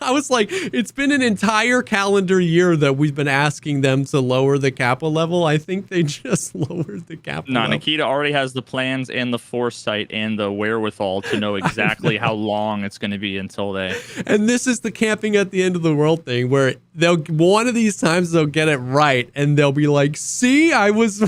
I was like, it's been an entire calendar year that we've been asking them to lower the Kappa level. I think they just lowered the Kappa level. Nikita already has the plans and the foresight and the wherewithal to know exactly how long it's going to be until they... And this is the camping at the end of the world thing, where one of these times they'll get it right and they'll be like, see, I was...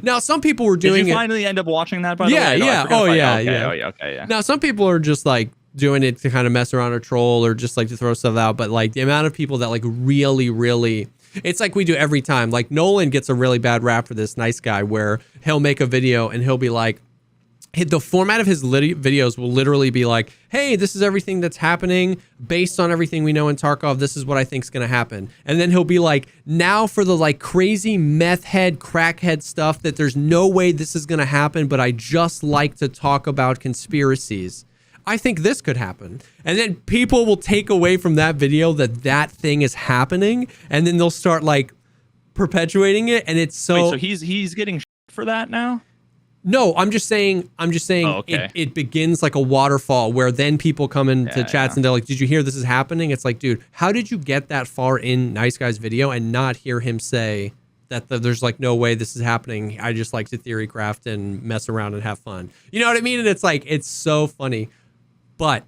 Now, some people were doing it... Did you finally end up watching that, by the way? Yeah. Okay. Now, some people are just like doing it to kind of mess around or troll or just like to throw stuff out. But like the amount of people that like really, it's like we do every time. Like Nolan gets a really bad rap for this, nice guy, where he'll make a video and he'll be like, the format of his videos will literally be like, hey, this is everything that's happening based on everything we know in Tarkov. This is what I think is going to happen. And then he'll be like, now for the like crazy meth head, crackhead stuff that there's no way this is going to happen, but I just like to talk about conspiracies. I think this could happen. And then people will take away from that video that thing is happening. And then they'll start like perpetuating it. And it's so... Wait, so he's getting for that now? No, I'm just saying okay. it begins like a waterfall where then people come into chats and they're like, did you hear this is happening? It's like, dude, how did you get that far in Nice Guy's video and not hear him say that there's like no way this is happening? I just like to theory craft and mess around and have fun. You know what I mean? And it's like, it's so funny. But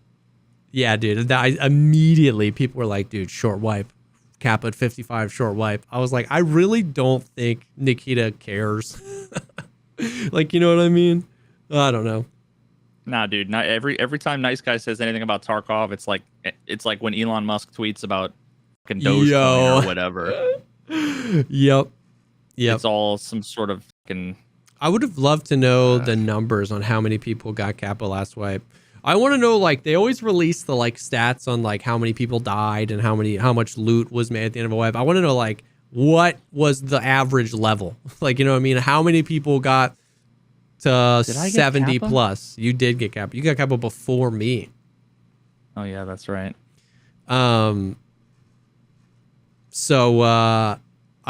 yeah, dude, immediately people were like, dude, short wipe. Kappa at 55, short wipe. I was like, I really don't think Nikita cares. Like, you know what I mean? I don't know. Nah, dude. Not every time Nice Guy says anything about Tarkov, it's like when Elon Musk tweets about fucking Dogecoin or whatever. Yep. It's all some sort of fucking... I would have loved to know the numbers on how many people got Kappa last wipe. I want to know, like, they always release the like stats on like how many people died and how much loot was made at the end of a wipe. I want to know like what was the average level? Like, you know what I mean? How many people got to 70 plus? You did get Kappa. You got Kappa before me. Oh yeah, that's right. So I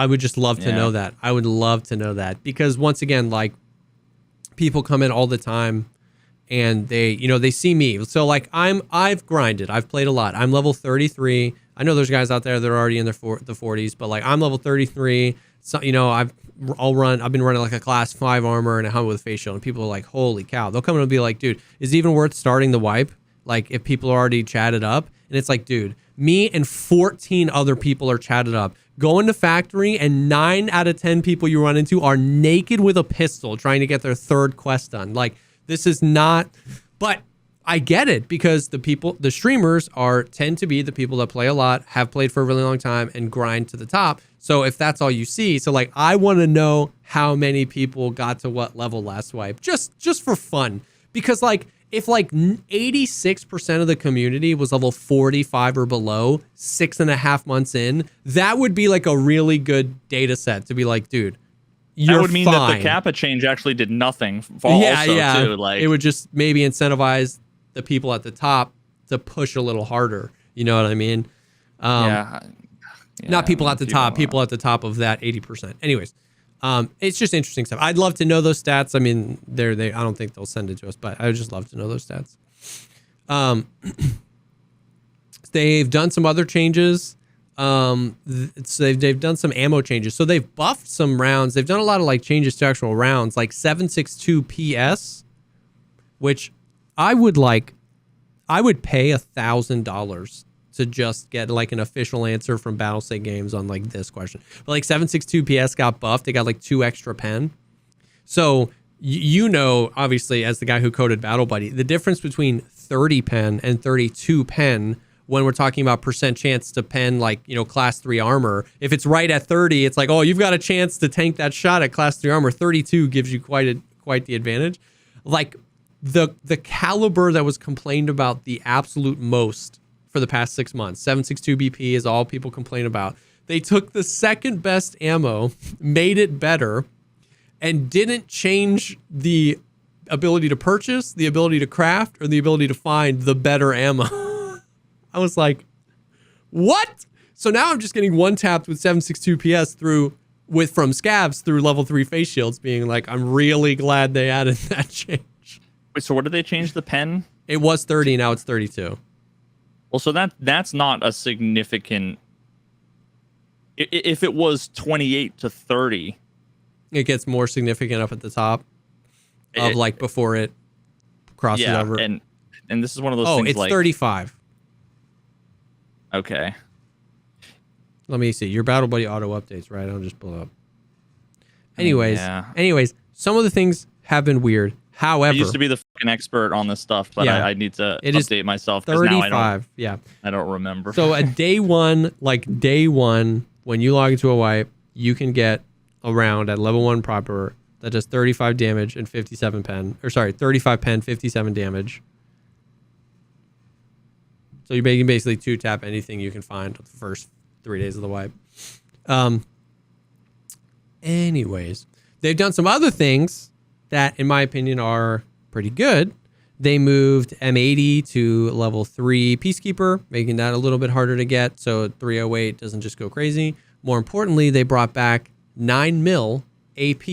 would just love to know that. I would love to know that, because once again, like, people come in all the time and they see me. So like I've grinded. I've played a lot. I'm level 33. I know there's guys out there that are already in the 40s, but like I'm level 33. so, you know, I've been running like a class 5 armor and a helmet with a face shield, and people are like, holy cow. They'll come in and be like, dude, is it even worth starting the wipe? Like, if people are already chatted up? And it's like, dude, me and 14 other people are chatted up. Go into factory, and 9 out of 10 people you run into are naked with a pistol trying to get their 3rd quest done. Like, this is not, but I get it, because the streamers tend to be the people that play a lot, have played for a really long time, and grind to the top. So if that's all you see, so like, I want to know how many people got to what level last wipe, just for fun. Because like, if like 86% of the community was level 45 or below 6.5 months in, that would be like a really good data set to be like, dude, you're that would mean fine. that the Kappa change actually did nothing. Too. Like, it would just maybe incentivize the people at the top to push a little harder. You know what I mean? Not people at the top, people at the top of that 80%. Anyways, it's just interesting stuff. I'd love to know those stats. I mean, I don't think they'll send it to us, but I would just love to know those stats. They've done some other changes. So they've done some ammo changes. So they've buffed some rounds. They've done a lot of like changes to actual rounds, like 7.62 PS, which I would pay $1,000 to just get like an official answer from Battlestate Games on like this question. But like 7.62 PS got buffed. They got like 2 extra pen. So you know, obviously, as the guy who coded Battle Buddy, the difference between 30 pen and 32 pen when we're talking about percent chance to pen, like, you know, class 3 armor. If it's right at 30, it's like, oh, you've got a chance to tank that shot at class 3 armor. 32 gives you quite the advantage. Like, the caliber that was complained about the absolute most for the past 6 months, 7.62 BP is all people complain about. They took the second best ammo, made it better, and didn't change the ability to purchase, the ability to craft, or the ability to find the better ammo. I was like, what? So now I'm just getting one tapped with 7.62 PS from scavs through level 3 face shields, being like, I'm really glad they added that change. Wait, so what did they change the pen? It was 30, now it's 32. Well, so that's not a significant. If it was 28 to 30, it gets more significant up at the top of like before it crosses over. and this is one of those things. Oh, it's like 35. Okay. Let me see. Your Battle Buddy auto updates, right? I'll just pull it up. Anyways, some of the things have been weird. However, I used to be the fucking expert on this stuff, but I need to update myself. 35. Now I don't remember. So at day one, when you log into a wipe, you can get a round at level 1 proper that does 35 damage and 57 pen. Or sorry, 35 pen, 57 damage. So you can basically 2-tap anything you can find the first 3 days of the wipe. Anyways, they've done some other things that, in my opinion, are pretty good. They moved M80 to level 3 Peacekeeper, making that a little bit harder to get, so 308 doesn't just go crazy. More importantly, they brought back 9mm AP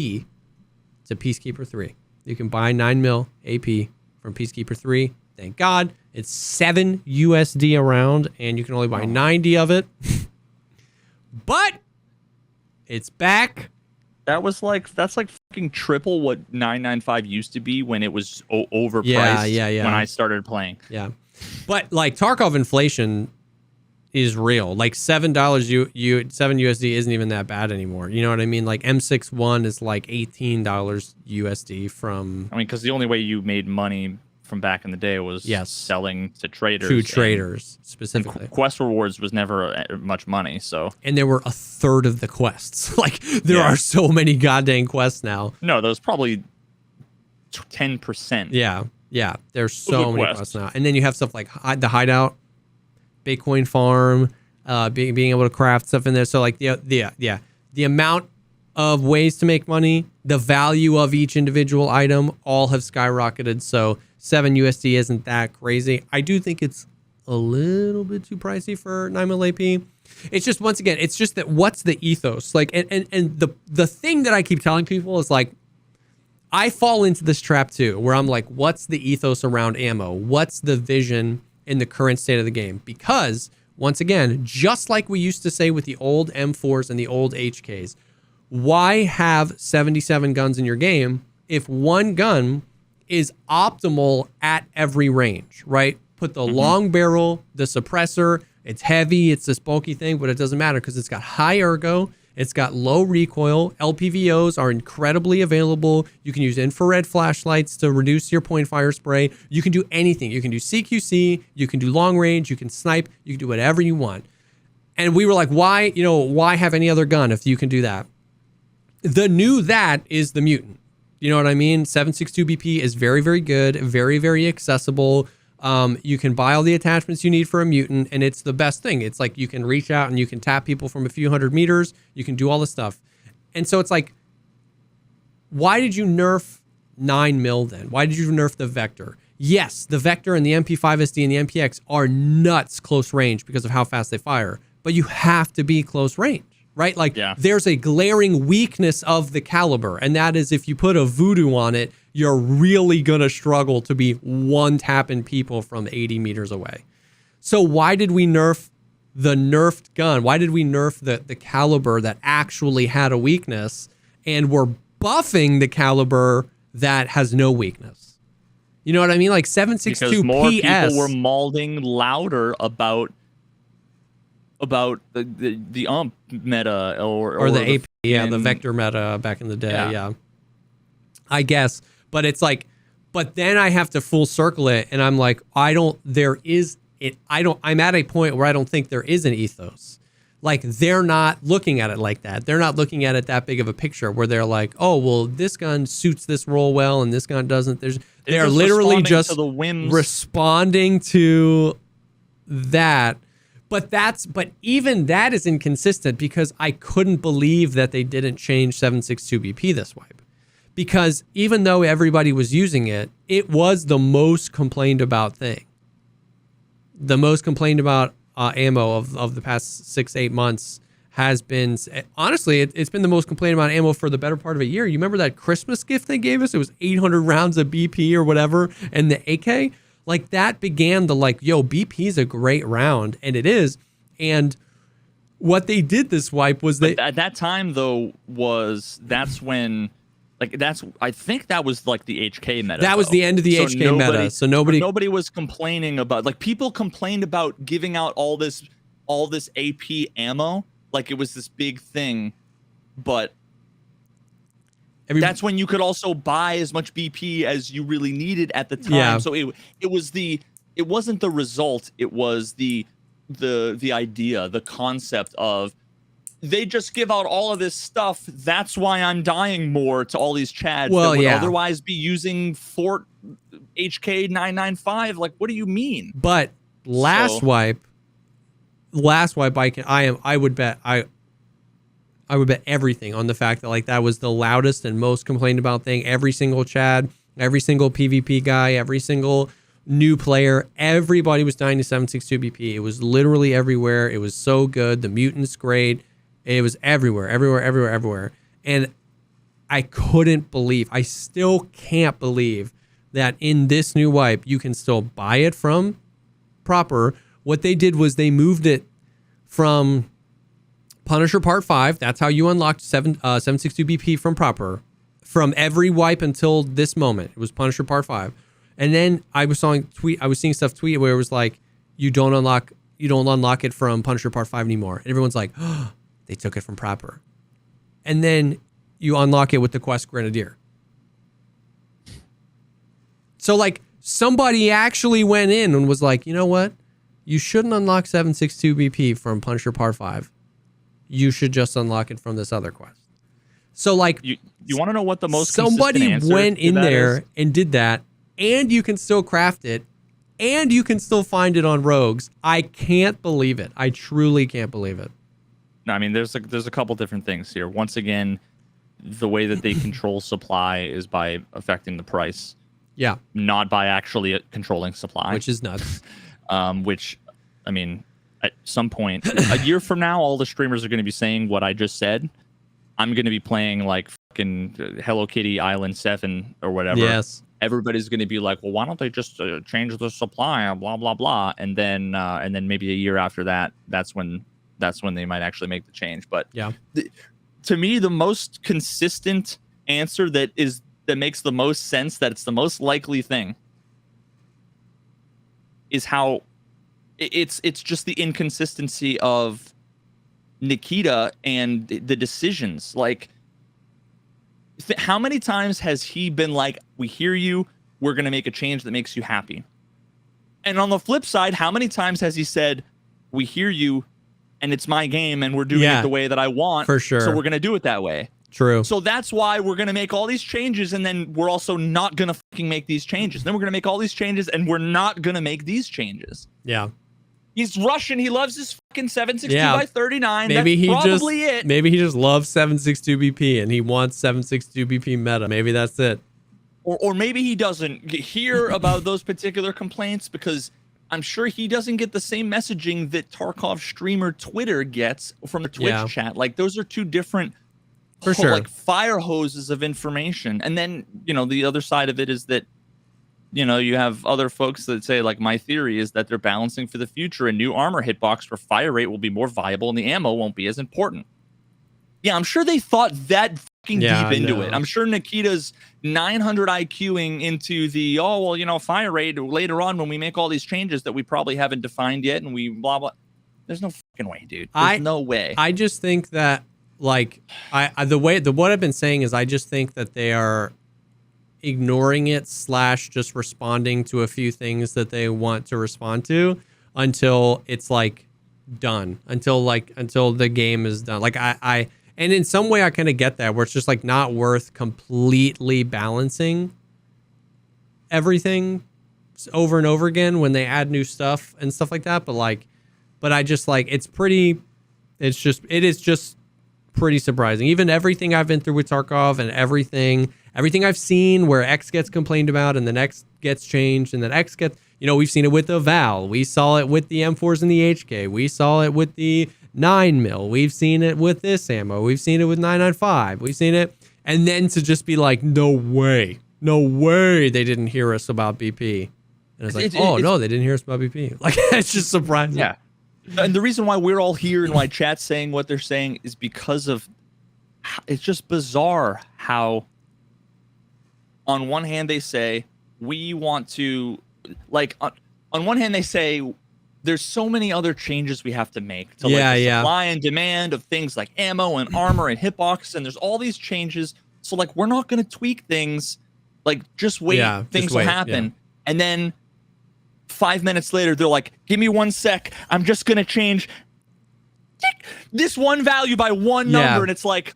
to Peacekeeper 3. You can buy 9mm AP from Peacekeeper 3. Thank God. It's 7 USD a round, and you can only buy 90 of it. But it's back. That's like fucking triple what 995 used to be when it was overpriced. Yeah. When I started playing. Yeah, but like Tarkov inflation is real. Like $7 7 USD isn't even that bad anymore. You know what I mean? Like M61 is like $18 USD from. I mean, because the only way you made money from back in the day was selling to traders. To traders, specifically. Quest rewards was never much money, so. And there were a third of the quests. Like, there are so many goddamn quests now. No, there's probably 10%. Yeah. There's so many quests now. And then you have stuff like the hideout, Bitcoin farm, being able to craft stuff in there. So, like, the amount of ways to make money, the value of each individual item, all have skyrocketed. So 7 USD isn't that crazy. I do think it's a little bit too pricey for 9mm AP. It's just, once again, it's just that what's the ethos? Like, and the thing that I keep telling people is like, I fall into this trap too, where I'm like, what's the ethos around ammo? What's the vision in the current state of the game? Because once again, just like we used to say with the old M4s and the old HKs, why have 77 guns in your game if one gun is optimal at every range, right? Put the long barrel, the suppressor, it's heavy, it's this bulky thing, but it doesn't matter because it's got high ergo, it's got low recoil, LPVOs are incredibly available. You can use infrared flashlights to reduce your point fire spray. You can do anything. You can do CQC, you can do long range, you can snipe, you can do whatever you want. And we were like, why have any other gun if you can do that? The new that is the mutant. You know what I mean? 7.62 BP is very, very good, very, very accessible. You can buy all the attachments you need for a mutant, and it's the best thing. It's like you can reach out and you can tap people from a few hundred meters. You can do all this stuff. And so it's like, why did you nerf 9mm then? Why did you nerf the Vector? Yes, the Vector and the MP5SD and the MPX are nuts close range because of how fast they fire, but you have to be close range. Right? Like there's a glaring weakness of the caliber, and that is if you put a voodoo on it, you're really going to struggle to be one tapping people from 80 meters away. So why did we nerf the nerfed gun? Why did we nerf the caliber that actually had a weakness, and we're buffing the caliber that has no weakness? You know what I mean? Like 7.62 because more PS. people were malding louder about the ump meta or the AP, the Vector meta back in the day, yeah. I guess, but it's like, but then I have to full circle it, and I'm like, I'm at a point where I don't think there is an ethos. Like they're not looking at it like that. They're not looking at it that big of a picture where they're like, oh, well, this gun suits this role well, and this gun doesn't. They're literally just to the whims. Responding to that. But even that is inconsistent because I couldn't believe that they didn't change 7.62 BP this wipe. Because even though everybody was using it, it was the most complained about thing. The most complained about ammo of the past 6-8 months has been, honestly, it's been the most complained about ammo for the better part of a year. You remember that Christmas gift they gave us? It was 800 rounds of BP or whatever, and the AK? Like that began the BP's a great round, and it is. And what they did this wipe was at that time though that's when I think that was like the HK meta. That was the end of the HK meta. So nobody was complaining about, like, people complained about giving out all this AP ammo like it was this big thing, but that's when you could also buy as much BP as you really needed at the time. Yeah. So it wasn't the result. It was the idea, the concept of they just give out all of this stuff. That's why I'm dying more to all these chads that would otherwise be using Fort HK 995. Like, what do you mean? But last wipe, I would bet everything on the fact that that was the loudest and most complained about thing. Every single Chad, every single PvP guy, every single new player, everybody was dying to 7.62 BP. It was literally everywhere. It was so good. The mutant's great. It was everywhere. And I still can't believe that in this new wipe, you can still buy it from Proper. What they did was they moved it from Punisher Part 5, that's how you unlocked 7.62 BP from Proper. From every wipe until this moment, it was Punisher Part 5. And then I was seeing stuff tweet where it was like, you don't unlock it from Punisher Part 5 anymore. And everyone's like, oh, they took it from Proper. And then you unlock it with the Quest Grenadier. So somebody actually went in and was like, you know what? You shouldn't unlock 7.62 BP from Punisher Part 5. You should just unlock it from this other quest. So you want to know what the most somebody went in there and did that, and you can still craft it, and you can still find it on rogues. I can't believe it. I truly can't believe it. No, I mean there's a couple different things here. Once again, the way that they control supply is by affecting the price. Yeah. Not by actually controlling supply. Which is nuts. Which, I mean, at some point, a year from now, all the streamers are going to be saying what I just said. I'm going to be playing like fucking Hello Kitty Island 7 or whatever. Yes. Everybody's going to be like, well, why don't they just change the supply, blah, blah, blah. And then maybe a year after that, that's when they might actually make the change. But yeah, to me, the most consistent answer that makes the most sense, that it's the most likely thing, is how it's just the inconsistency of Nikita and the decisions. Like, how many times has he been like, we hear you, we're going to make a change that makes you happy? And on the flip side, how many times has he said, we hear you, and it's my game, and we're doing it the way that I want, for sure, so we're going to do it that way? True. So that's why we're going to make all these changes, and then we're also not going to fucking make these changes. Then we're going to make all these changes, and we're not going to make these changes. Yeah. He's Russian. He loves his fucking 762 by 39. Maybe that's probably it. Maybe he just loves 762 BP, and he wants 762 BP meta. Maybe that's it. Or maybe he doesn't hear about those particular complaints, because I'm sure he doesn't get the same messaging that Tarkov streamer Twitter gets from the Twitch chat. Like, those are two different, for sure, like, fire hoses of information. And then, the other side of it is that, you have other folks that say, like, my theory is that they're balancing for the future. A new armor hitbox for fire rate will be more viable, and the ammo won't be as important. Yeah, I'm sure they thought that fucking deep into it. I'm sure Nikita's 900 IQing into the, fire rate later on when we make all these changes that we probably haven't defined yet, and we blah, blah. There's no fucking way, dude. There's no way. I just think that, like, what I've been saying is, I just think that they are ignoring it / just responding to a few things that they want to respond to until it's, like, done, until the game is done. Like, and in some way I kind of get that, where it's just, like, not worth completely balancing everything over and over again when they add new stuff and stuff like that. But I just, like, it is just pretty surprising. Even everything I've been through with Tarkov, and everything I've seen where X gets complained about and then X gets changed, and then X gets, we've seen it with the Val. We saw it with the M4s and the HK. We saw it with the 9mm. We've seen it with this ammo. We've seen it with 995. We've seen it. And then to just be like, no way they didn't hear us about BP. And it's like, no, they didn't hear us about BP. Like, it's just surprising. Yeah. And the reason why we're all here and why chat's saying what they're saying is because of, it's just bizarre how, on one hand, they say, we want to, like, on one hand, they say, there's so many other changes we have to make to, like, the supply and demand of things like ammo and armor and hitbox, and there's all these changes. So, like, we're not going to tweak things. Like, just wait. Things will happen. Yeah. And then 5 minutes later, they're like, give me 1 sec. I'm just going to change this one value by one number. And it's like,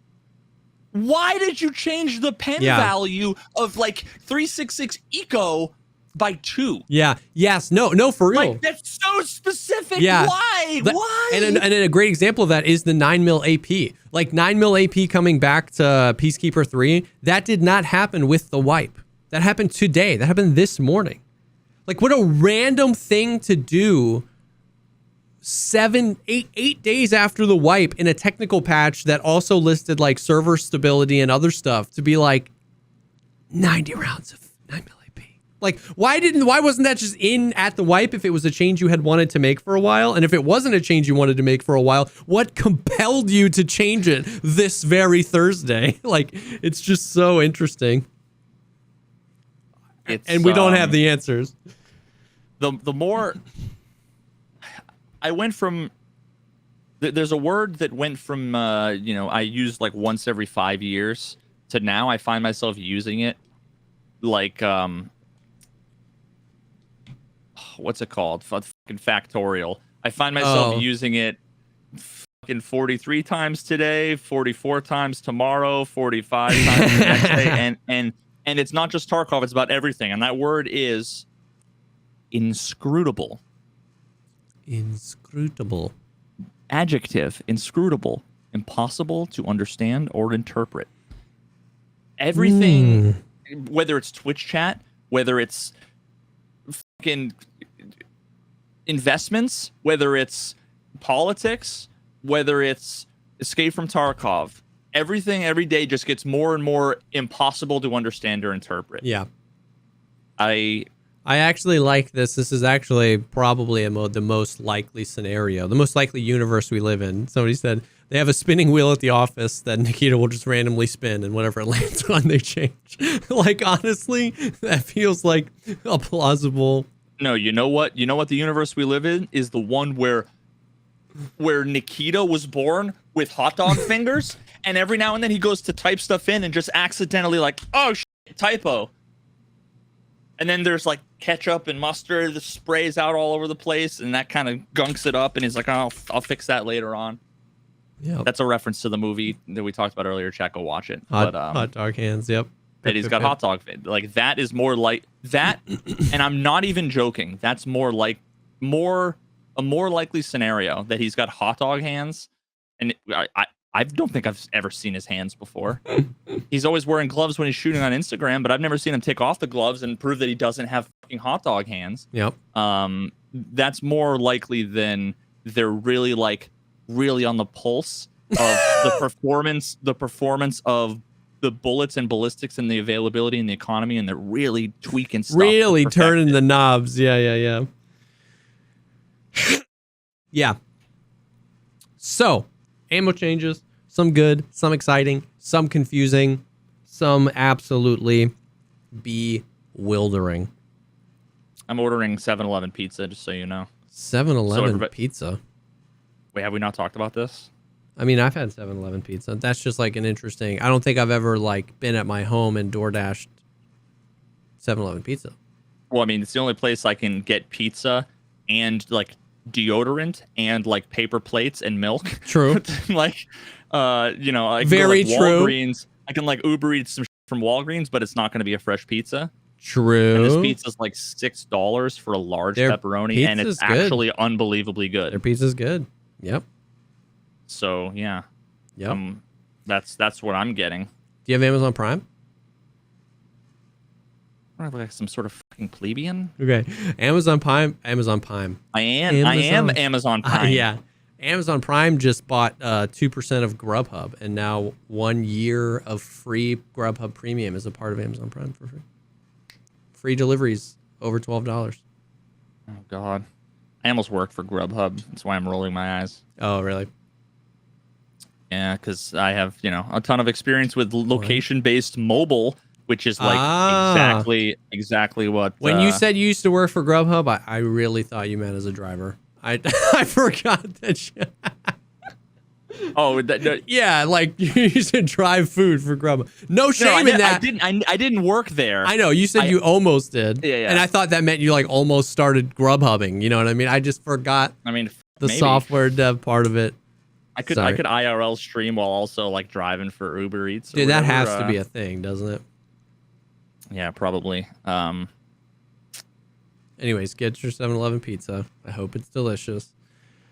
why did you change the pen value of, like, 366 eco by 2? Yeah. Yes. No, for real. Like, that's so specific. Yeah. Why? Why? And a great example of that is the 9mm AP. Like, 9mm AP coming back to Peacekeeper 3, that did not happen with the wipe. That happened today. That happened this morning. Like, what a random thing to do 8 days after the wipe in a technical patch that also listed, like, server stability and other stuff, to be like 90 rounds of 9mm AP. Like, why wasn't that just in at the wipe if it was a change you had wanted to make for a while? And if it wasn't a change you wanted to make for a while, what compelled you to change it this very Thursday? Like, it's just so interesting. And we don't have the answers. The more I went from, there's a word that went from, I use, like, once every 5 years to now I find myself using it like, what's it called? Fucking factorial. I find myself using it fucking 43 times today, 44 times tomorrow, 45 times the next day. And it's not just Tarkov, it's about everything. And that word is inscrutable. Inscrutable. Adjective, inscrutable. Impossible to understand or interpret. Everything, whether it's Twitch chat, whether it's fucking investments, whether it's politics, whether it's Escape from Tarkov, everything every day just gets more and more impossible to understand or interpret. Yeah. I I actually like this. This is actually probably the most likely scenario, the most likely universe we live in. Somebody said they have a spinning wheel at the office that Nikita will just randomly spin, and whatever it lands on, they change. Like, honestly, that feels like a plausible. No, you know what? You know what the universe we live in is the one where Nikita was born with hot dog fingers, and every now and then he goes to type stuff in and just accidentally like, oh shit, typo. And then there's like ketchup and mustard that sprays out all over the place, and that kind of gunks it up. And he's like, oh, I'll fix that later on. Yeah, that's a reference to the movie that we talked about earlier. Chat, go watch it. Hot dog hands. Yep. That he's got hot dog. Like that is more like that, and I'm not even joking. That's a more likely scenario that he's got hot dog hands, and I don't think I've ever seen his hands before. He's always wearing gloves when he's shooting on Instagram, but I've never seen him take off the gloves and prove that he doesn't have fucking hot dog hands. Yep. That's more likely than they're really on the pulse of the performance of the bullets and ballistics and the availability and the economy, and they're really tweaking stuff. Really turning the knobs. Yeah. Yeah. So, ammo changes. Some good, some exciting, some confusing, some absolutely bewildering. I'm ordering 7-Eleven pizza, just so you know. 7-Eleven pizza? Wait, have we not talked about this? I mean, I've had 7-Eleven pizza. That's just like an interesting... I don't think I've ever like been at my home and DoorDashed 7-Eleven pizza. Well, I mean, it's the only place I can get pizza and like deodorant and like paper plates and milk. True. Like, I can very go, like, true. Walgreens. I can like Uber Eats some from Walgreens, but it's not going to be a fresh pizza. True. And this pizza's like $6 for a large pepperoni, and it's actually unbelievably good. Their pizza's good. Yep. So yeah. Yep. That's what I'm getting. Do you have Amazon Prime? I look like some sort of fucking plebeian. Okay. Amazon Prime. I am Amazon Prime. Yeah. Amazon Prime just bought 2% of Grubhub, and now 1 year of free Grubhub Premium is a part of Amazon Prime for free. Free deliveries over $12. Oh God, I almost work for Grubhub. That's why I'm rolling my eyes. Oh really? Yeah, because I have a ton of experience with location-based mobile, which is like exactly what. When you said you used to work for Grubhub, I really thought you meant as a driver. I forgot that shit. Oh, yeah, like you used to drive food for Grubhub. No shame in that. I didn't work there. I know you said you almost did. Yeah. And I thought that meant you like almost started Grubhubbing. You know what I mean? I just forgot. I mean, the software dev part of it. I could IRL stream while also like driving for Uber Eats. Dude, that has to be a thing, doesn't it? Yeah, probably. Anyways, get your 7-Eleven pizza. I hope it's delicious.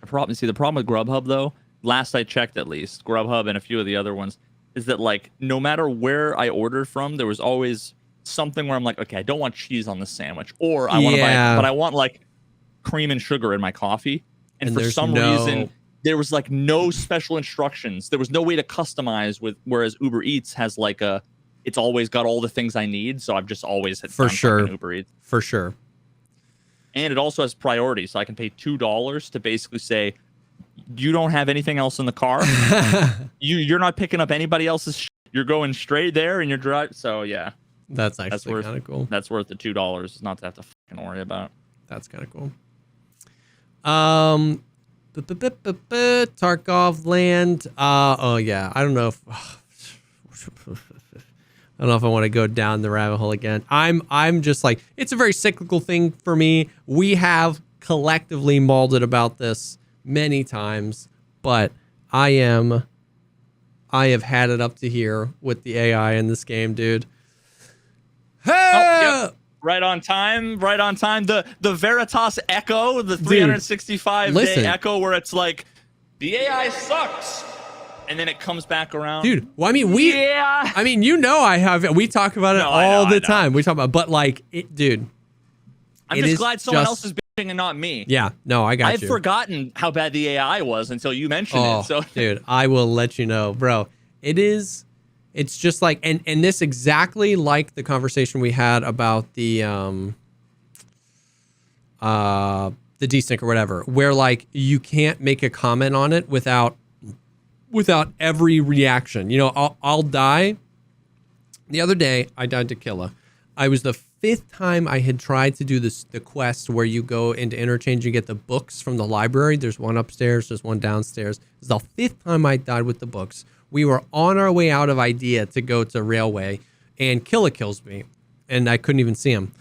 The problem with Grubhub though, last I checked at least, Grubhub and a few of the other ones, is that like no matter where I ordered from, there was always something where I'm like, okay, I don't want cheese on the sandwich, or I want to buy, but I want like cream and sugar in my coffee, and for some reason there was like no special instructions. There was no way to customize with, whereas Uber Eats has like it's always got all the things I need, so I've just always had Uber Eats. For sure. And it also has priority, so I can pay $2 to basically say, you don't have anything else in the car. You're not picking up anybody else's shit. You're going straight there and you're driving. So yeah, that's actually kind of cool. That's worth the $2, not to have to fucking worry about. That's kind of cool. Tarkov land. Oh yeah, I don't know if I don't know if I want to go down the rabbit hole again. I'm just like, it's a very cyclical thing for me. We have collectively mauled about this many times, but I have had it up to here with the AI in this game, dude. Oh, yep. Right on time. The Veritas echo, the 365-day echo, where it's like, the AI sucks. And then it comes back around. Dude, well, I mean, we talk about it all the time. We talk about, but like, dude. I'm just glad someone else is bitching and not me. Yeah, no, I got you. I've forgotten how bad the AI was until you mentioned it. So, dude, I will let you know, bro. It's just like, and this exactly like the conversation we had about the the desync or whatever, where like you can't make a comment on it without every reaction. You know, I'll die. The other day, I died to Killa. I was the 5th time I had tried to do the quest where you go into interchange and get the books from the library. There's one upstairs, there's one downstairs. It's the 5th time I died with the books. We were on our way out of Idea to go to Railway, and Killa kills me, and I couldn't even see him.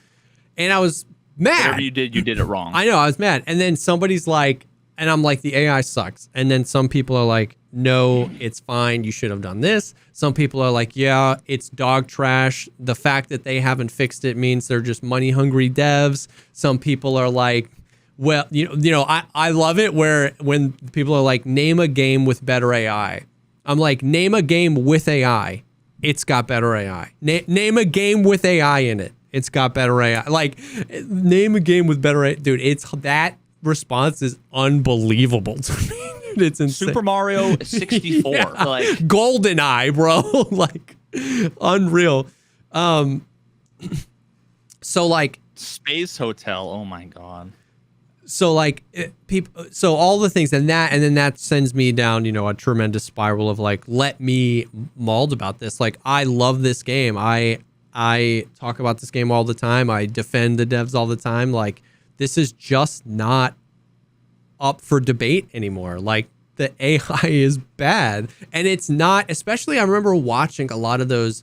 And I was mad. Whatever you did it wrong. I know, I was mad. And then somebody's like, and I'm like, the AI sucks. And then some people are like, no, it's fine. You should have done this. Some people are like, yeah, it's dog trash. The fact that they haven't fixed it means they're just money hungry devs. Some people are like, well, I love it when people are like, name a game with better AI. I'm like, name a game with AI. It's got better AI. Name a game with AI in it. It's got better AI. Like, name a game with better AI. Dude, that response is unbelievable to me. It's insane. Super Mario 64. Yeah. Like GoldenEye, bro. Like, unreal. So like Space Hotel. Oh my god. So like people, so all the things, and then that sends me down, a tremendous spiral of like, let me mauled about this. Like, I love this game. I talk about this game all the time. I defend the devs all the time. Like, this is just not up for debate anymore. Like, the AI is bad, and it's not, especially I remember watching a lot of those,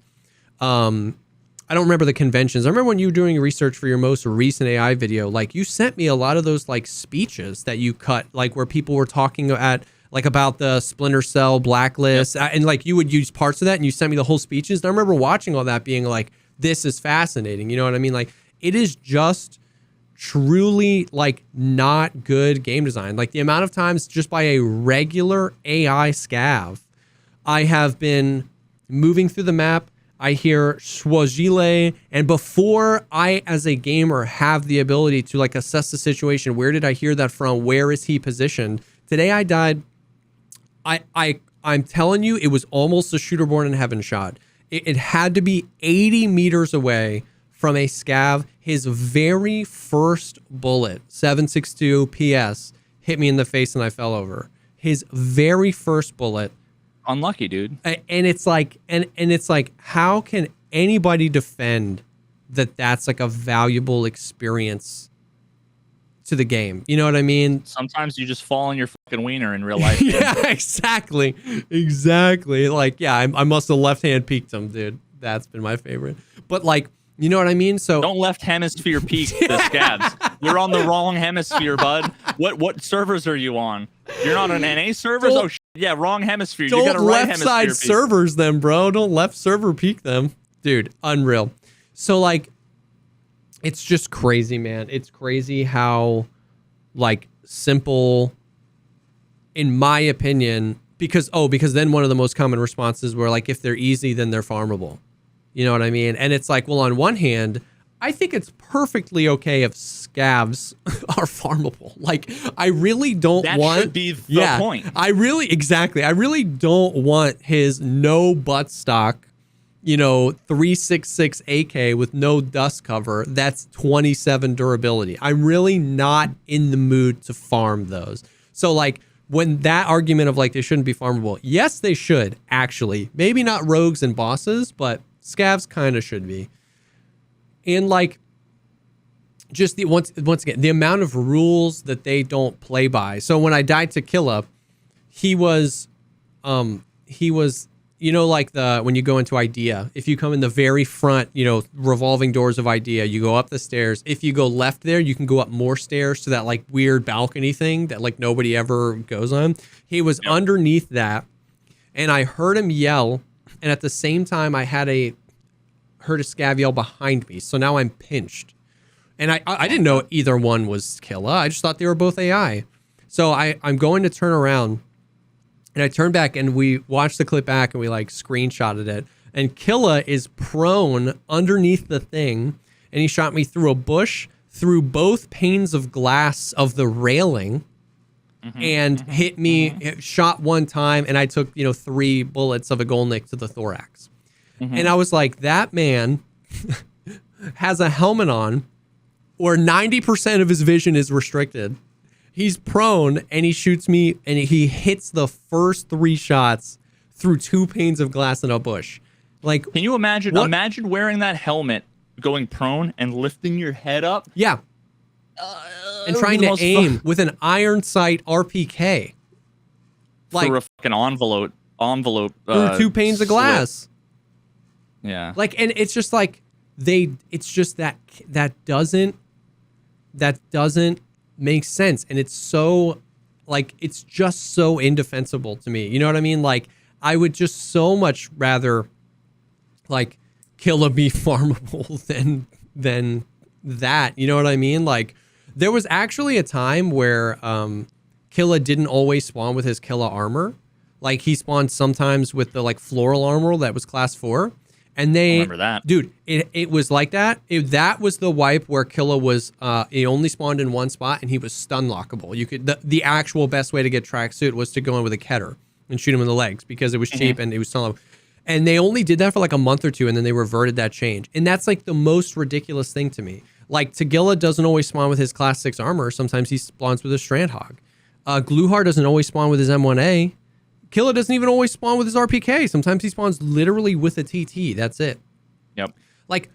I don't remember the conventions. I remember when you were doing research for your most recent AI video, like you sent me a lot of those like speeches that you cut, like where people were talking about the Splinter Cell blacklist. Yep. And like you would use parts of that and you sent me the whole speeches. And I remember watching all that being like, this is fascinating. You know what I mean? Like, it is just truly like not good game design. Like, the amount of times just by a regular AI scav, I have been moving through the map, I hear Swazile, and before I, as a gamer, have the ability to like assess the situation, where did I hear that from? Where is he positioned? Today I died. I'm telling you, it was almost a shooter born in heaven shot. It had to be 80 meters away from a scav. His very first bullet, 7.62 PS, hit me in the face and I fell over. His very first bullet. Unlucky, dude. And it's like, and it's like, how can anybody defend that that's like a valuable experience to the game? You know what I mean? Sometimes you just fall on your fucking wiener in real life. Yeah, exactly. Like, yeah, I must have left hand peeked him, dude. That's been my favorite. But like, you know what I mean? So don't left hemisphere peek the scavs. You're on the wrong hemisphere, bud. What servers are you on? You're not on NA servers? Oh, yeah, wrong hemisphere. You got a right hemisphere. Don't left side servers them, bro. Don't left server peek them. Dude, unreal. So like, it's just crazy, man. It's crazy how like simple, in my opinion, because then one of the most common responses were like, if they're easy, then they're farmable. You know what I mean? And it's like, well, on one hand, I think it's perfectly okay if scavs are farmable. Like, I really don't want... That should be the point. I really don't want his no butt stock, 366 AK with no dust cover. That's 27 durability. I'm really not in the mood to farm those. So, like, when that argument of, like, they shouldn't be farmable, yes, they should, actually. Maybe not rogues and bosses, but scavs kind of should be. And like, just once again, the amount of rules that they don't play by. So when I died to Killa, he was when you go into Idea, if you come in the very front, revolving doors of Idea, you go up the stairs. If you go left there, you can go up more stairs to that like weird balcony thing that like nobody ever goes on. He was underneath that, and I heard him yell. And at the same time, I heard a scav yell behind me. So now I'm pinched. And I didn't know either one was Killa. I just thought they were both AI. So I'm going to turn around. And I turn back and we watched the clip back and we like screenshotted it. And Killa is prone underneath the thing. And he shot me through a bush, through both panes of glass of the railing. And hit me, shot one time, and I took, 3 bullets of a Golnik to the thorax. And I was like, that man has a helmet on where 90% of his vision is restricted. He's prone and he shoots me and he hits the first 3 shots through 2 panes of glass in a bush. Like, can you imagine? what? Imagine wearing that helmet, going prone and lifting your head up. Yeah. And trying to aim with an iron sight RPK. Like, through a fucking envelope. Through 2 panes of glass. Yeah. Like, and it's just like it's just that doesn't make sense. And it's so, like, it's just so indefensible to me. You know what I mean? Like, I would just so much rather, like, Killa be farmable than that. You know what I mean? Like, there was actually a time where Killa didn't always spawn with his Killa armor. Like, he spawned sometimes with the, like, floral armor that was class 4. And they, I remember that. Dude, it was like that. That was the wipe where Killa was, he only spawned in one spot and he was stun lockable. You could, the actual best way to get tracksuit was to go in with a Keter and shoot him in the legs because it was cheap and it was stun lockable. And they only did that for like a month or 2 and then they reverted that change. And that's like the most ridiculous thing to me. Like, Tagilla doesn't always spawn with his class 6 armor. Sometimes he spawns with a Strand Hog. Gluhar doesn't always spawn with his M1A. Killa doesn't even always spawn with his RPK. Sometimes he spawns literally with a TT. That's it. Yep. Like,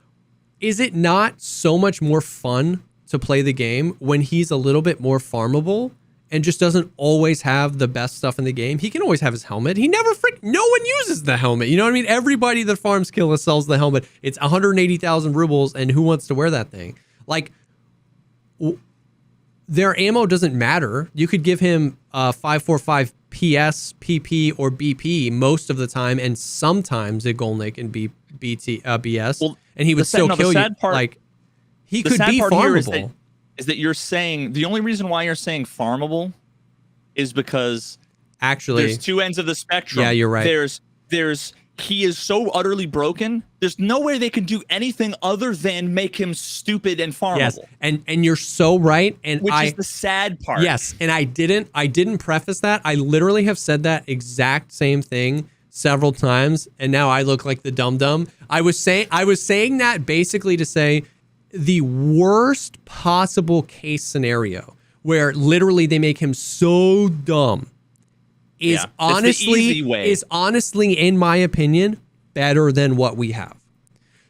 is it not so much more fun to play the game when he's a little bit more farmable and just doesn't always have the best stuff in the game? He can always have his helmet. He never no one uses the helmet. You know what I mean? Everybody that farms Killa sells the helmet. It's 180,000 rubles, and who wants to wear that thing? Like, their ammo doesn't matter. You could give him 545 PS, PP, or BP most of the time, and sometimes a Golnik and BS, well, and he would still kill you. Like, he could be farmable. Is that you're saying the only reason why you're saying farmable is because actually there's 2 ends of the spectrum. Yeah, you're right. There's he is so utterly broken. There's no way they can do anything other than make him stupid and farmable. Yes, and you're so right. And which is the sad part. Yes, and I didn't preface that. I literally have said that exact same thing several times, and now I look like the dum-dum. I was saying that basically to say the worst possible case scenario where literally they make him so dumb is honestly, in my opinion, better than what we have.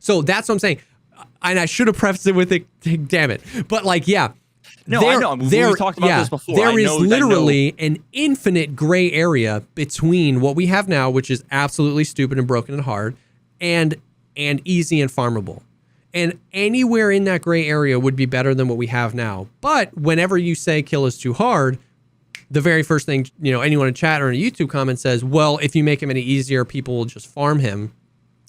So that's what I'm saying. And I should have prefaced it with it, damn it. But like, yeah. No, I know. We talked about this before. There is literally an infinite gray area between what we have now, which is absolutely stupid and broken and hard, and easy and farmable. And anywhere in that gray area would be better than what we have now. But whenever you say kill is too hard, the very first thing, you know, anyone in chat or in a YouTube comment says, well, if you make him any easier, people will just farm him.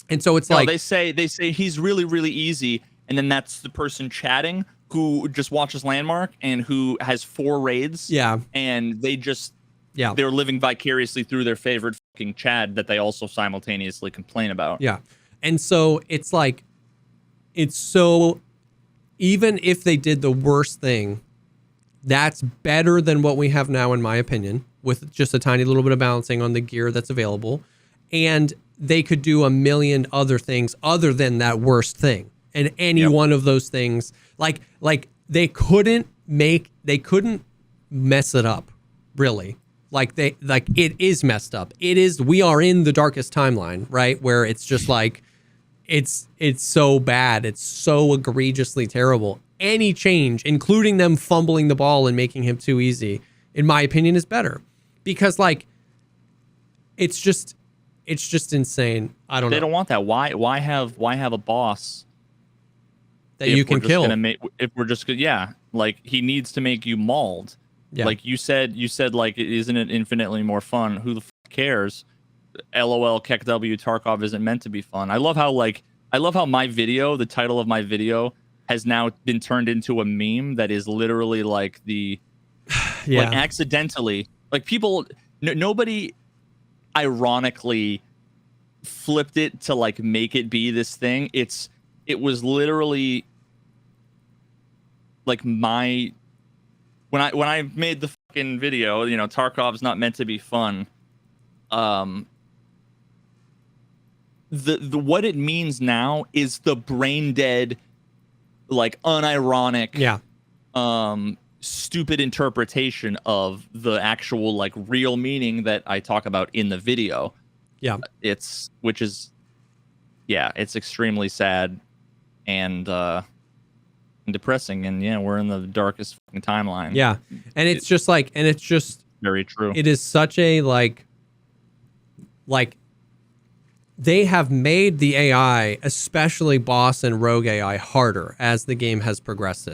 And so it's like, they say he's really, really easy. And then that's the person chatting who just watches Landmark and who has 4 raids. Yeah. And they're living vicariously through their favorite fucking Chad that they also simultaneously complain about. Yeah. And so it's like, even if they did the worst thing, that's better than what we have now, in my opinion, with just a tiny little bit of balancing on the gear that's available. And they could do a million other things other than that worst thing. And any one of those things, like they couldn't mess it up, really. It is messed up. We are in the darkest timeline, right? Where it's just like, it's so bad. It's so egregiously terrible. Any change, including them fumbling the ball and making him too easy, in my opinion, is better. Because like, it's just insane. I don't know. They don't want that. Why have a boss that you can kill? If we're just like, he needs to make you mauled. Yeah. Like you said, like, isn't it infinitely more fun? Who the cares? LOL, KEKW, Tarkov isn't meant to be fun. I love how my video, the title of my video, has now been turned into a meme that is literally like like accidentally, like people, nobody ironically flipped it to like make it be this thing. It was literally like when I made the fucking video, you know, Tarkov's not meant to be fun. The what it means now is the brain dead like unironic, Yeah. stupid interpretation of the actual like real meaning that I talk about in the video. Yeah. It's extremely sad and depressing, and yeah, we're in the darkest fucking timeline. Yeah. And it's just very true. It is such a like they have made the AI, especially boss and rogue AI, harder as the game has progressed.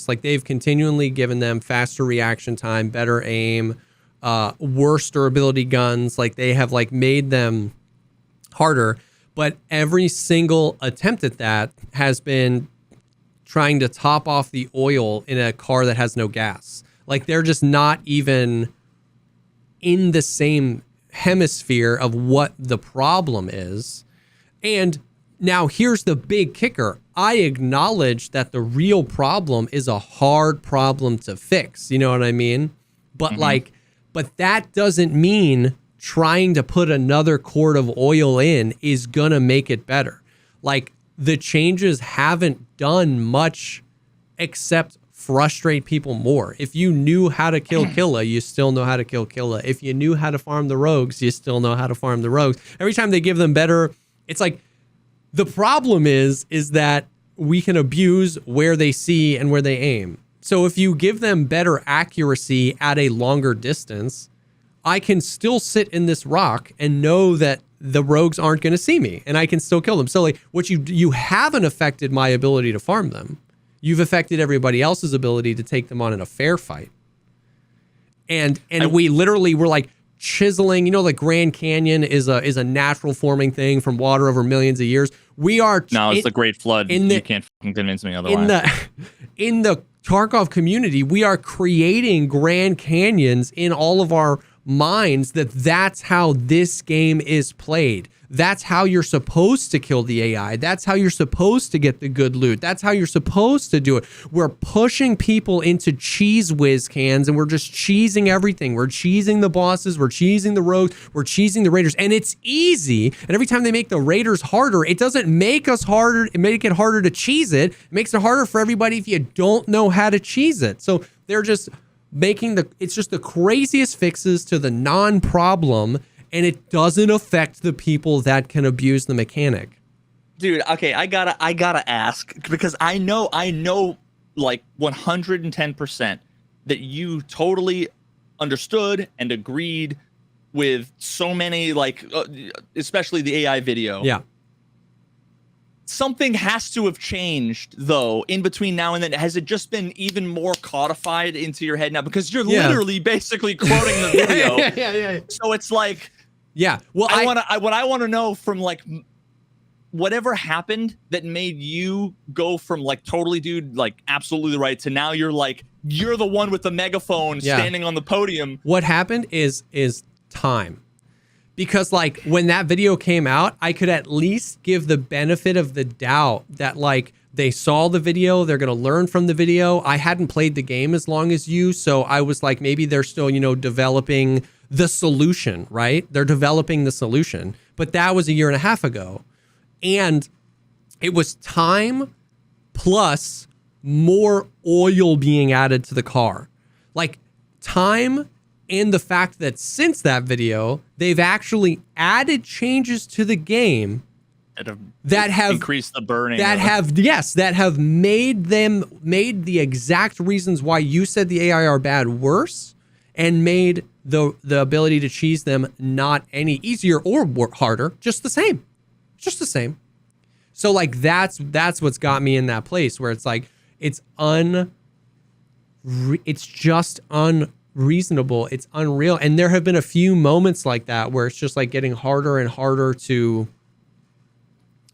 Like they've continually given them faster reaction time, better aim, worse durability guns. Like they have like made them harder, but every single attempt at that has been trying to top off the oil in a car that has no gas. Like they're just not even in the same hemisphere of what the problem is. And now here's the big kicker. I acknowledge that the real problem is a hard problem to fix. You know what I mean? But but that doesn't mean trying to put another quart of oil in is gonna make it better. Like the changes haven't done much except frustrate people more. If you knew how to kill Killa, you still know how to kill Killa. If you knew how to farm the rogues, you still know how to farm the rogues. Every time they give them better, it's like the problem is that we can abuse where they see and where they aim. So if you give them better accuracy at a longer distance, I can still sit in this rock and know that the rogues aren't going to see me and I can still kill them. So like what you haven't affected my ability to farm them. You've affected everybody else's ability to take them on in a fair fight. And we literally were like chiseling, you know, the Grand Canyon is a natural forming thing from water over millions of years. It's the Great Flood. You can't convince me otherwise. In the Tarkov community, we are creating Grand Canyons in all of our minds that's how this game is played. That's how you're supposed to kill the AI. That's how you're supposed to get the good loot. That's how you're supposed to do it. We're pushing people into cheese whiz cans and we're just cheesing everything. We're cheesing the bosses. We're cheesing the rogues. We're cheesing the raiders. And it's easy. And every time they make the raiders harder, it doesn't make us harder. It make it harder to cheese it. It makes it harder for everybody if you don't know how to cheese it. So they're just it's just the craziest fixes to the non-problem, and it doesn't affect the people that can abuse the mechanic. Dude, okay, I gotta ask, because I know like 110% that you totally understood and agreed with so many, like especially the AI video. Yeah. Something has to have changed, though, in between now and then. Has it just been even more codified into your head now? Because you're literally basically quoting the video. Yeah. So it's like, well, what I want to know from like whatever happened that made you go from like totally, dude, like absolutely right, to now you're the one with the megaphone standing on the podium. What happened is time. Because like when that video came out, I could at least give the benefit of the doubt that like they saw the video, they're going to learn from the video. I hadn't played the game as long as you, so I was like, maybe they're still, developing the solution, right? They're developing the solution. But that was a year and a half ago. And it was time plus more oil being added to the car. Like time and the fact that since that video, they've actually added changes to the game that have increased the burning. That have made the exact reasons why you said the AI are bad worse, and made the ability to cheese them not any easier or harder, just the same. Just the same. So like that's what's got me in that place where it's like it's just unreasonable. It's unreal. And there have been a few moments like that where it's just like getting harder and harder to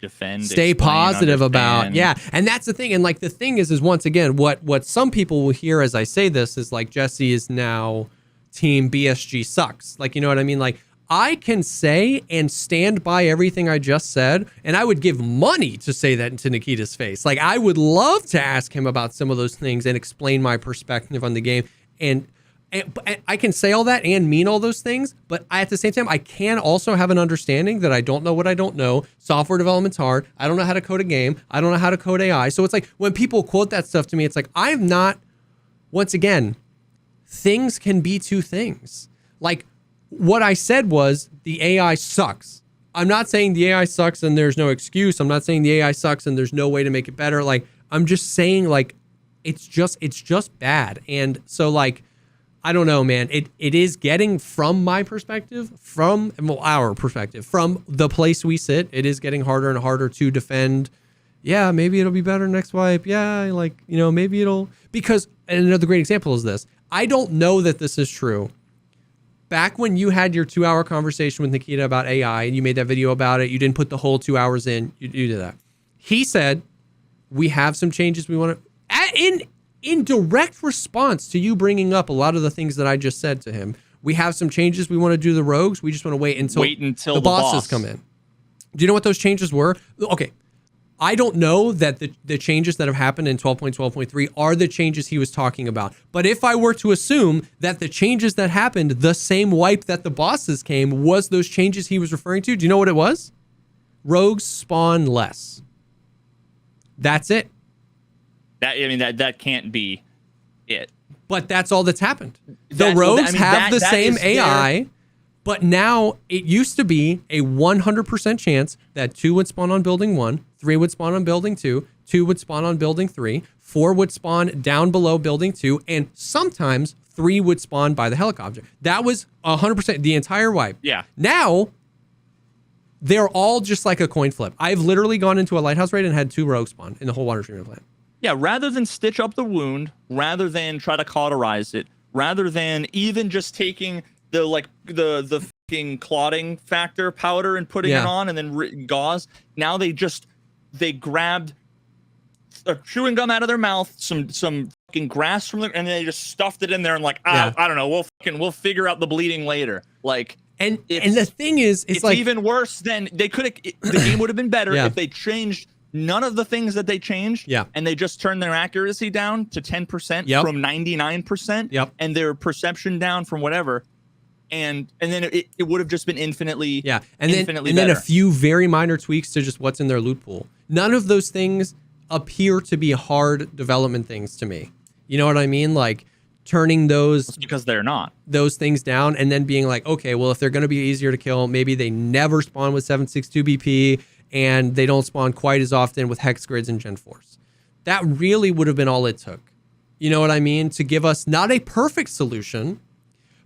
defend, stay positive about. Yeah. And that's the thing. And like the thing is once again, what some people will hear as I say this is like Jesse is now team BSG sucks. Like, you know what I mean? Like I can say and stand by everything I just said, and I would give money to say that into Nikita's face. Like I would love to ask him about some of those things and explain my perspective on the game. And But I can say all that and mean all those things, but at the same time, I can also have an understanding that I don't know what I don't know. Software development's hard. I don't know how to code a game. I don't know how to code AI. So it's like when people quote that stuff to me, it's like, I'm not, once again, things can be two things. Like what I said was the AI sucks. I'm not saying the AI sucks and there's no excuse. I'm not saying the AI sucks and there's no way to make it better. Like, I'm just saying like, it's just bad. And so like, I don't know, man. It is getting, from my perspective, from our perspective, from the place we sit, it is getting harder and harder to defend. Yeah, maybe it'll be better next wipe. Yeah, like, you know, maybe it'll, because, and another great example is this. I don't know that this is true. Back when you had your 2-hour conversation with Nikita about AI and you made that video about it, you didn't put the whole 2 hours in, you did that. He said, we have some changes we want to, in direct response to you bringing up a lot of the things that I just said to him, we have some changes we want to do to the rogues. We just want to wait until the bosses come in. Do you know what those changes were? Okay. I don't know that the changes that have happened in 12.12.3 are the changes he was talking about. But if I were to assume that the changes that happened, the same wipe that the bosses came, was those changes he was referring to, do you know what it was? Rogues spawn less. That's it. That can't be it. But that's all that's happened. The rogues have the same AI, but now it used to be a 100% chance that 2 would spawn on building 1, 3 would spawn on building 2, 2 would spawn on building 3, 4 would spawn down below building 2, and sometimes 3 would spawn by the helicopter. That was 100%, the entire wipe. Yeah. Now, they're all just like a coin flip. I've literally gone into a lighthouse raid and had 2 rogues spawn in the whole water treatment plant. Yeah, rather than stitch up the wound, rather than try to cauterize it, rather than even just taking the fucking clotting factor powder and putting it on and then gauze, now they grabbed a chewing gum out of their mouth, some fucking grass from there, and they just stuffed it in there and like, I don't know, we'll figure out the bleeding later. Like, and the thing is, it's like even worse than they could have. The game would have been better if they changed none of the things that they changed, and they just turned their accuracy down to 10% from 99%, and their perception down from whatever, and then it would have just been infinitely then a few very minor tweaks to just what's in their loot pool. None of those things appear to be hard development things to me. You know what I mean? Like turning those, because they're not, those things down and then being like, okay, well, if they're going to be easier to kill, maybe they never spawn with 7.62 BP. And they don't spawn quite as often with hex grids and Gen Force. That really would have been all it took. You know what I mean? To give us not a perfect solution,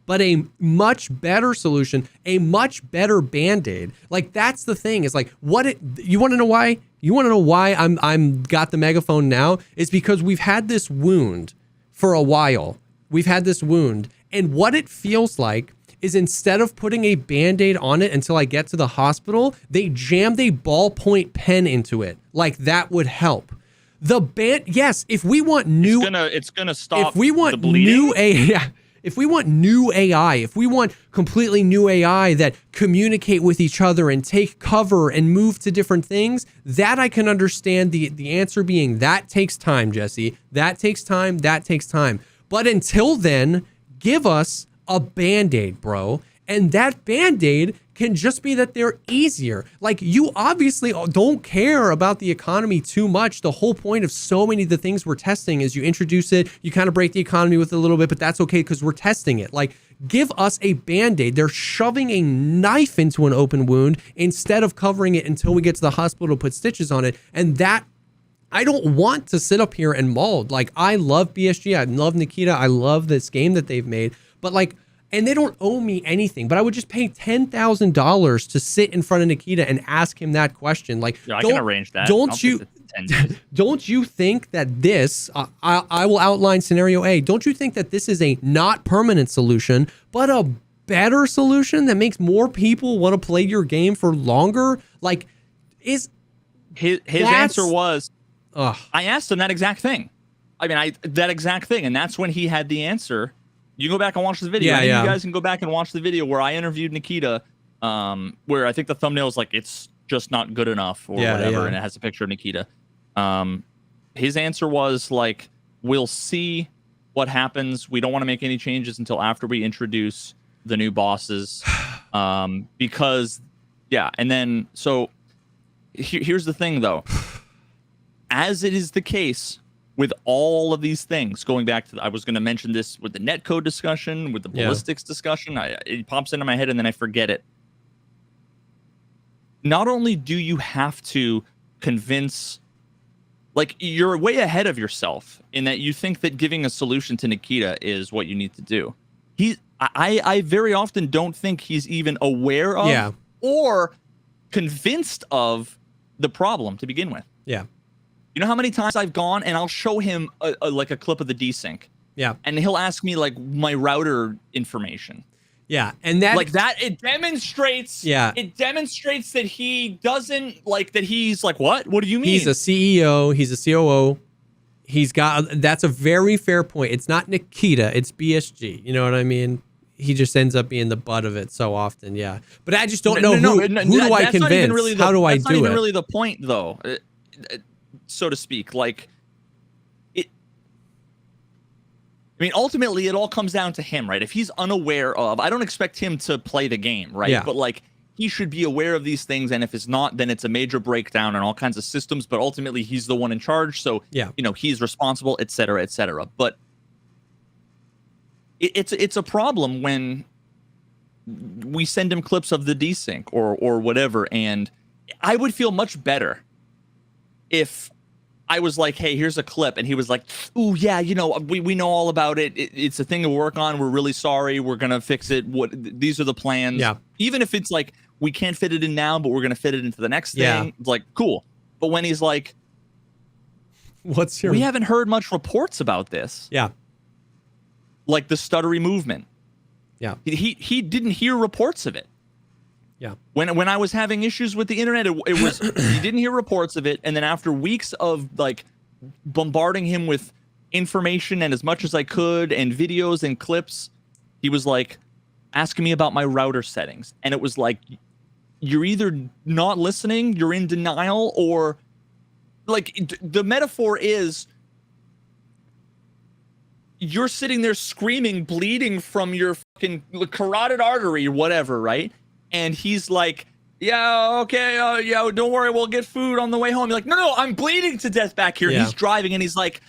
but a much better solution, a much better Band-Aid. Like that's the thing. Is like you want to know why? You want to know why I'm got the megaphone now? It's because we've had this wound for a while. We've had this wound, and what it feels like is instead of putting a Band-Aid on it until I get to the hospital, they jammed a ballpoint pen into it. Like that would help. Yes, if we want new, it's gonna stop. If we want the bleeding. new AI, if we want new AI, if we want completely new AI that communicate with each other and take cover and move to different things, that I can understand the answer being that takes time, Jesse. That takes time. That takes time. But until then, give us a Band-Aid, bro. And that Band-Aid can just be that they're easier. Like you obviously don't care about the economy too much. The whole point of so many of the things we're testing is you introduce it, you kind of break the economy with it a little bit, but that's okay because we're testing it. Like give us a Band-Aid. They're shoving a knife into an open wound instead of covering it until we get to the hospital to put stitches on it. And that, I don't want to sit up here and mold. Like I love BSG. I love Nikita. I love this game that they've made. But like, and they don't owe me anything, but I would just pay $10,000 to sit in front of Nikita and ask him that question. Like, I can arrange that. Don't you think that this, I will outline scenario A. Don't you think that this is a not permanent solution, but a better solution that makes more people want to play your game for longer? Like, his answer was, I asked him that exact thing. I mean, that exact thing. And that's when he had the answer. You go back and watch the video. You guys can go back and watch the video where I interviewed Nikita, where I think the thumbnail is like, it's just not good enough or whatever. And it has a picture of Nikita. His answer was like, we'll see what happens. We don't want to make any changes until after we introduce the new bosses. Because, yeah. And then, so here's the thing, though. As it is the case with all of these things, going back to, I was going to mention this with the netcode discussion, with the ballistics discussion, it pops into my head and then I forget it. Not only do you have to convince, like, you're way ahead of yourself in that you think that giving a solution to Nikita is what you need to do. I very often don't think he's even aware of or convinced of the problem to begin with. Yeah. You know how many times I've gone and I'll show him like a clip of the desync. Yeah. And he'll ask me like my router information. Yeah. And that, like, that it demonstrates. Yeah. It demonstrates that he doesn't like that. He's like, what? What do you mean? He's a CEO. He's a COO. He's got, that's a very fair point. It's not Nikita. It's BSG. You know what I mean? He just ends up being the butt of it so often. Yeah. But I just don't know who do I convince? Really how do I do it? That's not even really the point, though. So to speak, like, I mean, ultimately, it all comes down to him, right? If he's unaware of, I don't expect him to play the game, right? Yeah. But like, he should be aware of these things, and if it's not, then it's a major breakdown in all kinds of systems. But ultimately, he's the one in charge, so yeah, you know, he's responsible, et cetera, et cetera. But it's a problem when we send him clips of the desync or whatever, and I would feel much better if I was like, hey, here's a clip, and he was like, ooh, yeah, you know, we know all about it. It's a thing to work on. We're really sorry. We're going to fix it. These are the plans. Yeah. Even if it's like, we can't fit it in now, but we're going to fit it into the next thing. Yeah. It's like, cool. But when he's like, we haven't heard much reports about this. Yeah. Like the stuttery movement. Yeah. He didn't hear reports of it. Yeah. When I was having issues with the internet, it was he didn't hear reports of it, and then after weeks of like bombarding him with information and as much as I could and videos and clips, he was like asking me about my router settings, and it was like, you're either not listening, you're in denial, or like the metaphor is you're sitting there screaming, bleeding from your fucking carotid artery, whatever, right? And he's like, yeah, okay, yeah, don't worry, we'll get food on the way home. You're like, no, I'm bleeding to death back here. Yeah. He's driving, and he's like,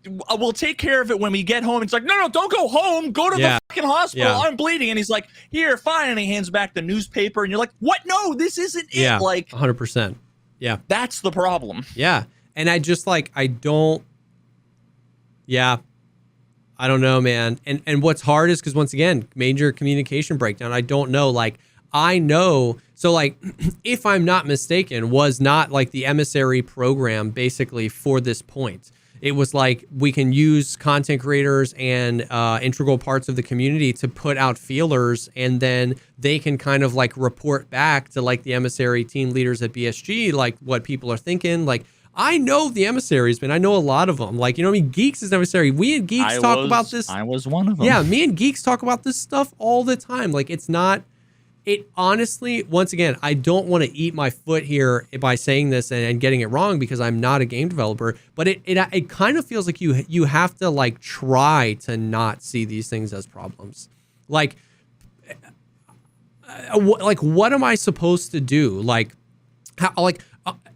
we'll take care of it when we get home. It's like, no, don't go home. Go to the fucking hospital. Yeah. I'm bleeding. And he's like, here, fine. And he hands back the newspaper, and you're like, what? No, this isn't it. Like, 100%. Yeah. That's the problem. Yeah. And I just like, I don't know, man. And what's hard is because, once again, major communication breakdown. I don't know. Like, I know. So, like, if I'm not mistaken, was not like the emissary program basically for this point. It was like, we can use content creators and integral parts of the community to put out feelers, and then they can kind of like report back to like the emissary team leaders at BSG, like what people are thinking. Like, I know the emissaries, man. I know a lot of them. Like, you know what I mean? Geeks is emissary. We and Geeks talk about this. I was one of them. Yeah, me and Geeks talk about this stuff all the time. Like, it's not, it honestly, once again, I don't want to eat my foot here by saying this and getting it wrong, because I'm not a game developer, but it kind of feels like you have to like try to not see these things as problems. Like, what am I supposed to do? Like, how,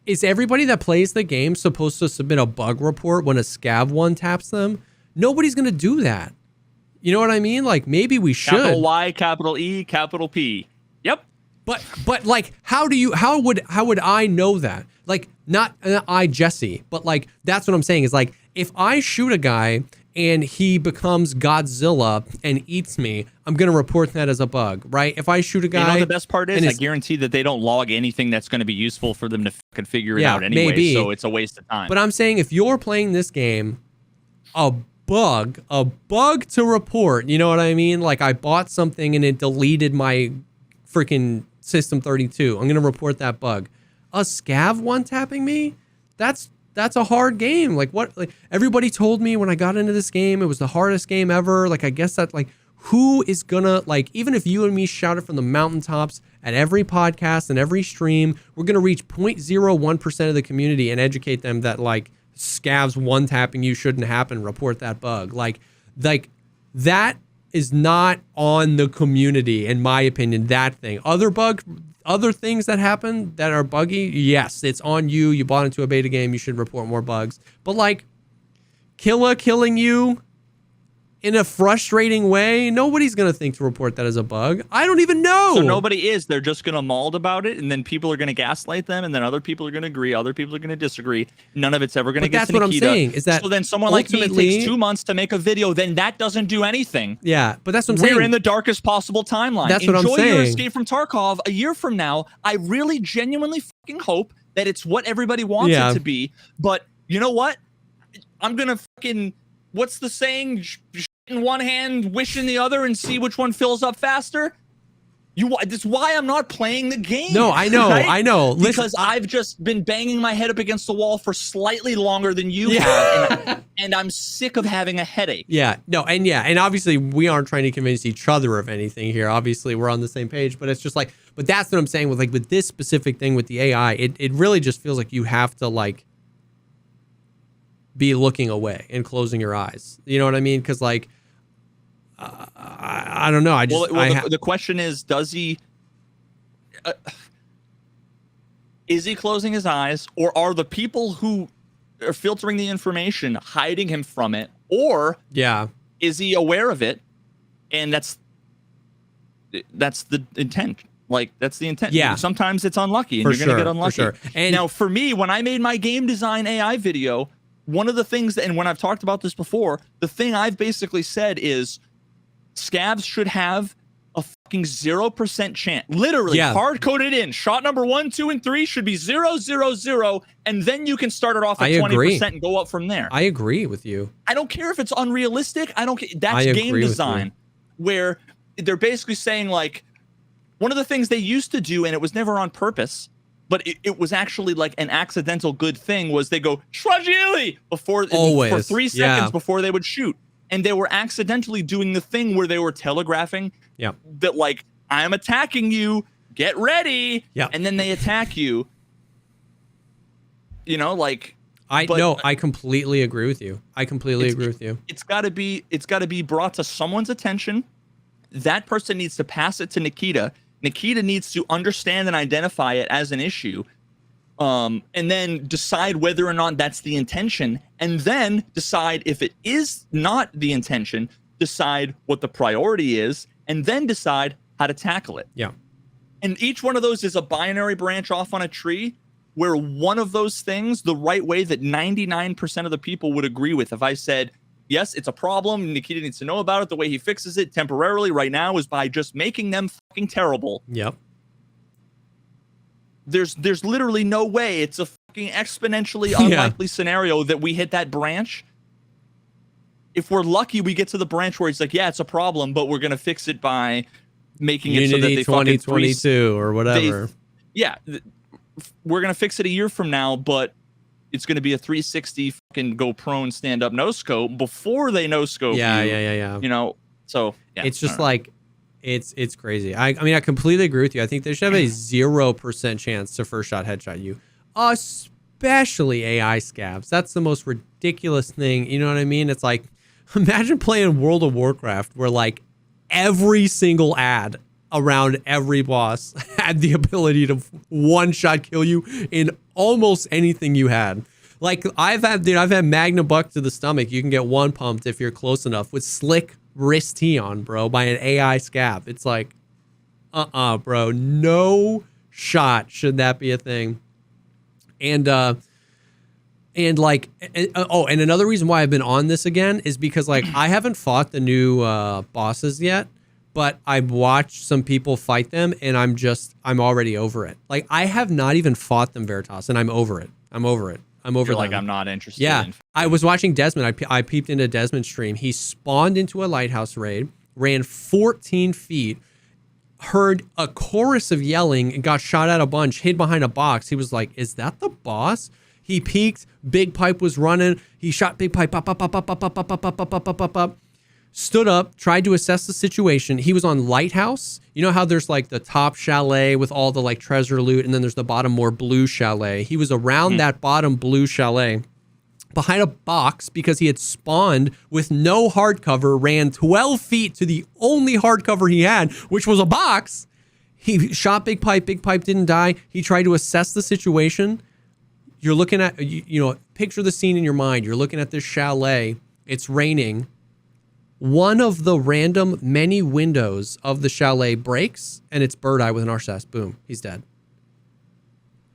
is everybody that plays the game supposed to submit a bug report when a scav one taps them? Nobody's going to do that. You know what I mean? Like, maybe we should. Capital Y, capital E, capital P. Yep. But like, how would I know that? Like, not I, Jesse, but like, that's what I'm saying is like, if I shoot a guy and he becomes Godzilla and eats me, I'm going to report that as a bug, right? If I shoot a guy... You know, the best part is I guarantee that they don't log anything that's going to be useful for them to fucking figure it out anyway, maybe. So it's a waste of time. But I'm saying, if you're playing this game, a bug to report, you know what I mean? Like, I bought something and it deleted my freaking System 32. I'm going to report that bug. A scav one tapping me? That's a hard game. Like, what? Like, everybody told me when I got into this game, it was the hardest game ever. Like, I guess that, like, who is gonna, like, even if you and me shout it from the mountaintops at every podcast and every stream, we're gonna reach 0.01% of the community and educate them that, like, scavs one tapping you shouldn't happen, report that bug. Like that is not on the community, in my opinion. That thing, other things that happen that are buggy, yes, it's on you. You bought into a beta game, you should report more bugs. But like Killa killing you in a frustrating way, nobody's going to think to report that as a bug. I don't even know. So nobody is. They're just going to mauled about it, and then people are going to gaslight them, and then other people are going to agree, other people are going to disagree. None of it's ever going to get to Nikita. That's what I'm saying, is that so then someone like me takes 2 months to make a video, then that doesn't do anything. Yeah, but that's what I'm saying. We're in the darkest possible timeline. That's what I'm saying. Enjoy your Escape from Tarkov a year from now. I really genuinely fucking hope that it's what everybody wants it to be. But you know what? I'm going to fucking, what's the saying? In one hand, wish in the other, and see which one fills up faster. That's why I'm not playing the game. No, I know, right? I know. Listen, because I've just been banging my head up against the wall for slightly longer than you have, and I'm sick of having a headache. Yeah, no, and obviously we aren't trying to convince each other of anything here. Obviously, we're on the same page, but it's just like, but that's what I'm saying with this specific thing with the AI. It really just feels like you have to like be looking away and closing your eyes. You know what I mean? Because like. I don't know. The question is, does he? Is he closing his eyes, or are the people who are filtering the information hiding him from it, or is he aware of it, and that's the intent? Like that's the intent. Yeah. Sometimes it's unlucky, and you're gonna get unlucky. For sure. And now, for me, when I made my game design AI video, one of the things, and when I've talked about this before, the thing I've basically said is, scavs should have a fucking 0% chance. Literally, hard coded in. Shot number 1, 2, and 3 should be 0, 0, 0, and then you can start it off at 20% and go up from there. I agree with you. I don't care if it's unrealistic. I don't care. That's game design, where they're basically saying like, one of the things they used to do, and it was never on purpose, but it was actually like an accidental good thing, was they go Shwajili for 3 seconds before they would shoot. And they were accidentally doing the thing where they were telegraphing that, like, I'm attacking you, get ready. And then they attack you. You know, like. I completely agree with you. I completely agree with you. It's got to be brought to someone's attention. That person needs to pass it to Nikita. Nikita needs to understand and identify it as an issue. And then decide whether or not that's the intention, and then decide if it is not the intention, decide what the priority is, and then decide how to tackle it. Yeah. And each one of those is a binary branch off on a tree, where one of those things, the right way that 99% of the people would agree with, if I said, yes, it's a problem, Nikita needs to know about it, the way he fixes it temporarily right now is by just making them fucking terrible. Yep. There's literally no way. It's a fucking exponentially unlikely scenario that we hit that branch. If we're lucky, we get to the branch where it's like, yeah, it's a problem, but we're gonna fix it by making it so that they 2022 or whatever. We're gonna fix it a year from now, but it's gonna be a 360 fucking go prone stand up no scope before they no scope. Yeah. You know, so it's just like. It's crazy. I mean, I completely agree with you. I think they should have a 0% chance to first shot headshot you, especially AI scavs. That's the most ridiculous thing. You know what I mean? It's like, imagine playing World of Warcraft where like every single ad around every boss had the ability to one-shot kill you in almost anything you had. Like I've had Magna Buck to the stomach. You can get one pumped if you're close enough with slick wrist T on, bro, by an AI scav. It's like, bro, no shot should that be a thing. And like, and another reason why I've been on this again is because like I haven't fought the new bosses yet, but I've watched some people fight them, and I'm already over it. Like I have not even fought them, Veritas, and I'm over it. I'm over You're like, I'm not interested. Yeah. I was watching Desmond. I peeped into Desmond's stream. He spawned into a lighthouse raid, ran 14 feet, heard a chorus of yelling, and got shot at a bunch, hid behind a box. He was like, is that the boss? He peeked. Big Pipe was running. He shot Big Pipe up. Stood up, tried to assess the situation. He was on Lighthouse. You know how there's like the top chalet with all the like treasure loot, and then there's the bottom more blue chalet. He was around that bottom blue chalet behind a box because he had spawned with no hardcover, ran 12 feet to the only hardcover he had, which was a box. He shot Big Pipe. Big Pipe didn't die. He tried to assess the situation. You're looking at, picture the scene in your mind. You're looking at this chalet. It's raining. One of the random many windows of the chalet breaks, and it's Bird Eye with an RSS. Boom. He's dead.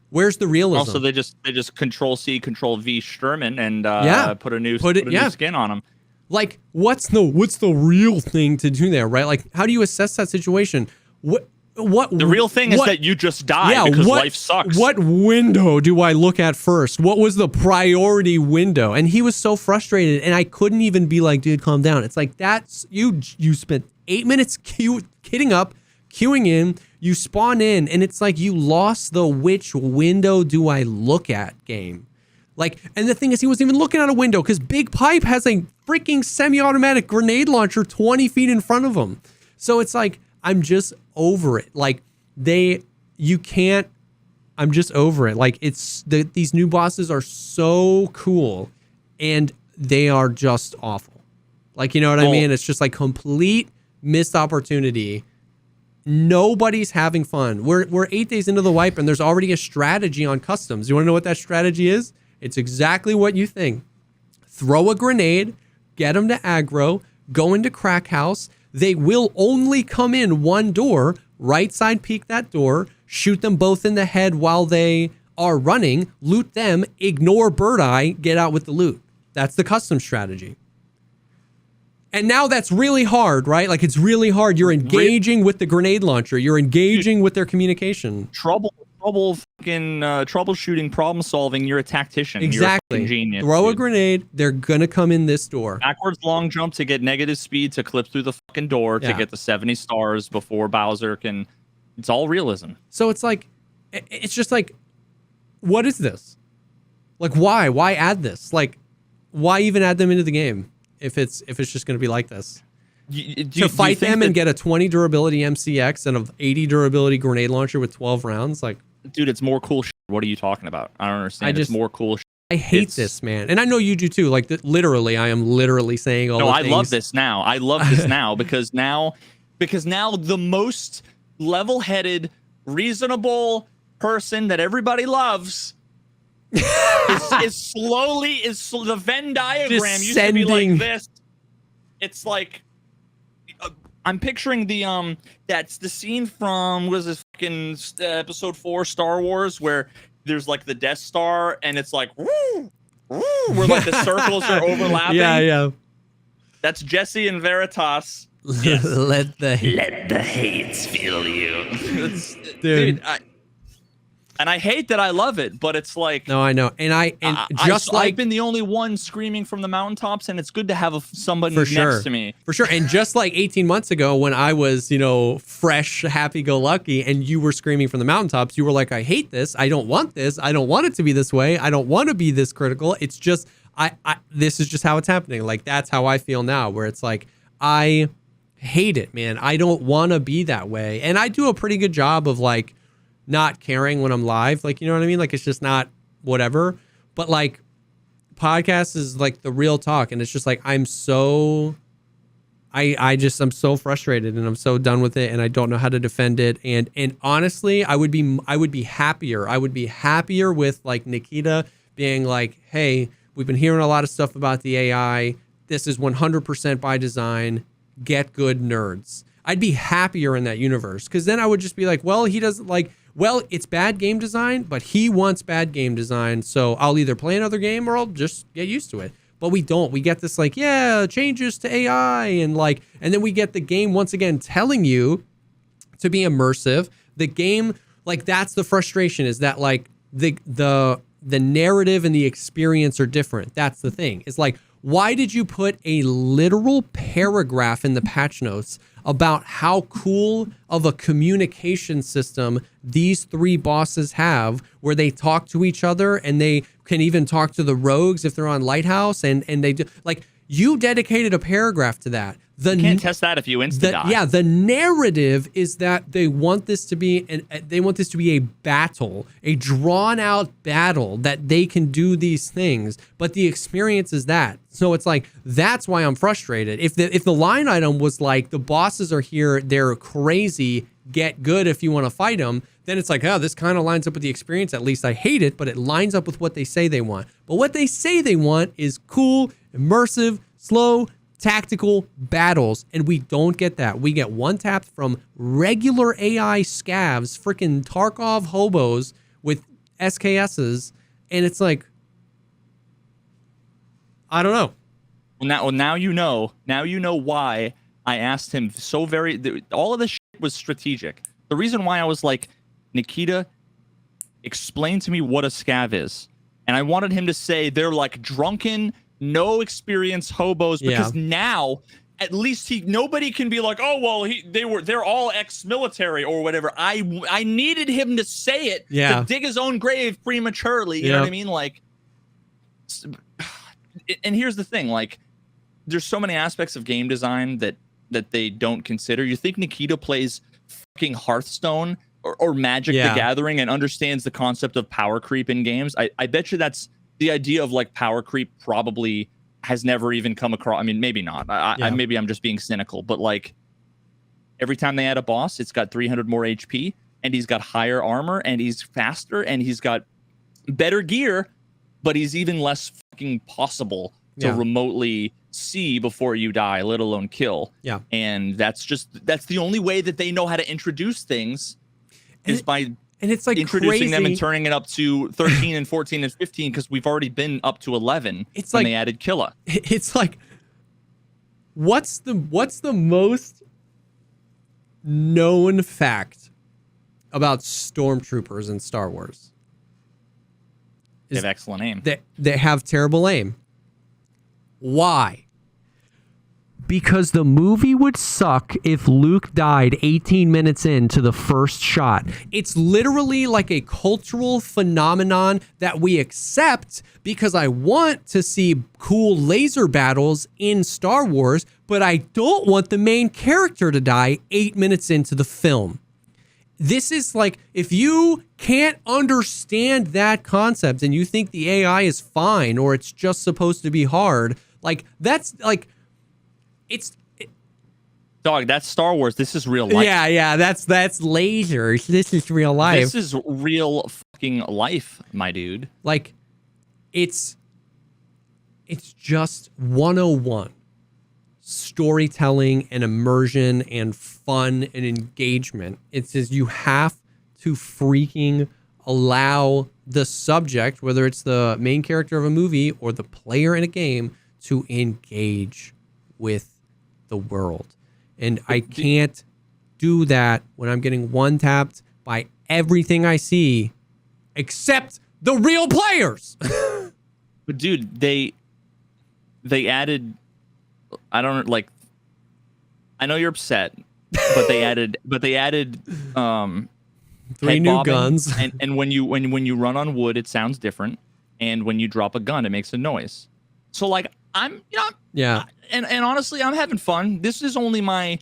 Where's the realism? Also, they just Control C, Control V Sturman and put a new skin on him. Like, what's the real thing to do there, right? Like, how do you assess that situation? What the real thing is that you just die because life sucks. What window do I look at first? What was the priority window? And he was so frustrated, and I couldn't even be like, dude, calm down. It's like, that's you spent 8 minutes kitting up, queuing in, you spawn in, and it's like you lost the which window do I look at game. Like, and the thing is, he wasn't even looking at a window because Big Pipe has a freaking semi-automatic grenade launcher 20 feet in front of him. So it's like, I'm just over it. Like, I'm just over it. Like, these new bosses are so cool and they are just awful. Like, you know what I mean? It's just like complete missed opportunity. Nobody's having fun. We're 8 days into the wipe and there's already a strategy on customs. You want to know what that strategy is? It's exactly what you think. Throw a grenade, get them to aggro, go into crack house. They will only come in one door, right side peek that door, shoot them both in the head while they are running, loot them, ignore Bird Eye, get out with the loot. That's the custom strategy. And now that's really hard, right? Like, it's really hard. You're engaging with the grenade launcher. You're engaging with their communication. Troubleshooting, problem solving. You're a tactician. Exactly. You're a genius. Throw a grenade. They're gonna come in this door. Backwards long jump to get negative speed to clip through the fucking door to get the 70 stars before Bowser can. It's all realism. So it's like, it's just like, what is this? Like, why? Why add this? Like, why even add them into the game if it's just gonna be like this? To fight them and get a 20 durability MCX and an 80 durability grenade launcher with 12 rounds, like, dude, it's more cool shit. What are you talking about? I don't understand. It's more cool shit. I hate this, man. And I know you do too. Like, literally, I am literally saying all the things. No, I love this now. I love this now because now the most level-headed, reasonable person that everybody loves is the Venn diagram used to be like this. It's like, I'm picturing that's the scene from, what is this, fucking episode 4 Star Wars, where there's like the Death Star and it's like, woo, woo, where like the circles are overlapping. Yeah. That's Jesse and Veritas. Yes. Let the hates fill you. Dude, and I hate that I love it, but it's like, no, I know. And I've been the only one screaming from the mountaintops, and it's good to have somebody next to me. For sure. And just like 18 months ago when I was, fresh, happy-go-lucky, and you were screaming from the mountaintops, you were like, I hate this. I don't want this. I don't want it to be this way. I don't want to be this critical. It's just, this is just how it's happening. Like, that's how I feel now, where it's like, I hate it, man. I don't want to be that way. And I do a pretty good job of, like, not caring when I'm live, like, you know what I mean? Like, it's just not whatever. But like, podcast is like the real talk, and it's just like, I'm so frustrated, and I'm so done with it, and I don't know how to defend it. And honestly, I would be happier. I would be happier with like Nikita being like, hey, we've been hearing a lot of stuff about the AI. This is 100% by design. Get good, nerds. I'd be happier in that universe, because then I would just be like, well, he doesn't like. Well, it's bad game design, but he wants bad game design, so I'll either play another game or I'll just get used to it. But we don't. We get this like, changes to AI, and then we get the game once again telling you to be immersive. The game, like, that's the frustration, is that like the narrative and the experience are different. That's the thing. It's like, why did you put a literal paragraph in the patch notes about how cool of a communication system these 3 bosses have, where they talk to each other and they can even talk to the rogues if they're on Lighthouse, and they do, like, you dedicated a paragraph to that. You can't test that if you insta-die. Yeah, the narrative is that they want this to be a battle, a drawn-out battle that they can do these things, but the experience is that. So it's like, that's why I'm frustrated. If the line item was like, the bosses are here, they're crazy, get good if you want to fight them, then it's like, oh, this kind of lines up with the experience. At least I hate it, but it lines up with what they say they want. But what they say they want is cool, immersive, slow, tactical battles, and we don't get that. We get one tap from regular AI scavs, freaking Tarkov hobos with SKSs, and it's like, I don't know. Now you know. Now you know why I asked him all of this shit was strategic. The reason why I was like, Nikita, explain to me what a scav is. And I wanted him to say they're like drunken, no experience hobos, because now at least nobody can be like, oh well, they're all ex-military or whatever. I needed him to say it to dig his own grave prematurely. You know what I mean? Like, and here's the thing, like, there's so many aspects of game design that they don't consider. You think Nikita plays fucking Hearthstone or Magic the Gathering and understands the concept of power creep in games? I bet you that's the idea of like power creep probably has never even come across. I mean, maybe not. Maybe I'm just being cynical, but like every time they add a boss, it's got 300 more HP and he's got higher armor and he's faster and he's got better gear, but he's even less fucking possible to remotely see before you die, let alone kill. Yeah. And that's the only way that they know how to introduce things and it's like introducing them and turning it up to 13 and 14 and 15, because we've already been up to 11 when they added Killa. It's like, what's the most known fact about stormtroopers in Star Wars? They have excellent aim. They have terrible aim. Why? Because the movie would suck if Luke died 18 minutes into the first shot. It's literally like a cultural phenomenon that we accept because I want to see cool laser battles in Star Wars, but I don't want the main character to die 8 minutes into the film. This is like, if you can't understand that concept and you think the AI is fine or it's just supposed to be hard, like, that's like, Dog, that's Star Wars. This is real life. Yeah, that's lasers. This is real life. This is real fucking life, my dude. Like, it's just 101. Storytelling and immersion and fun and engagement. It says you have to freaking allow the subject, whether it's the main character of a movie or the player in a game, to engage with the world. And I can't do that when I'm getting one-tapped by everything I see except the real players. But dude, they added, I don't like, I know you're upset, but they added 3 new guns. and when you run on wood, it sounds different, and when you drop a gun, it makes a noise. So like, and honestly, I'm having fun. This is only my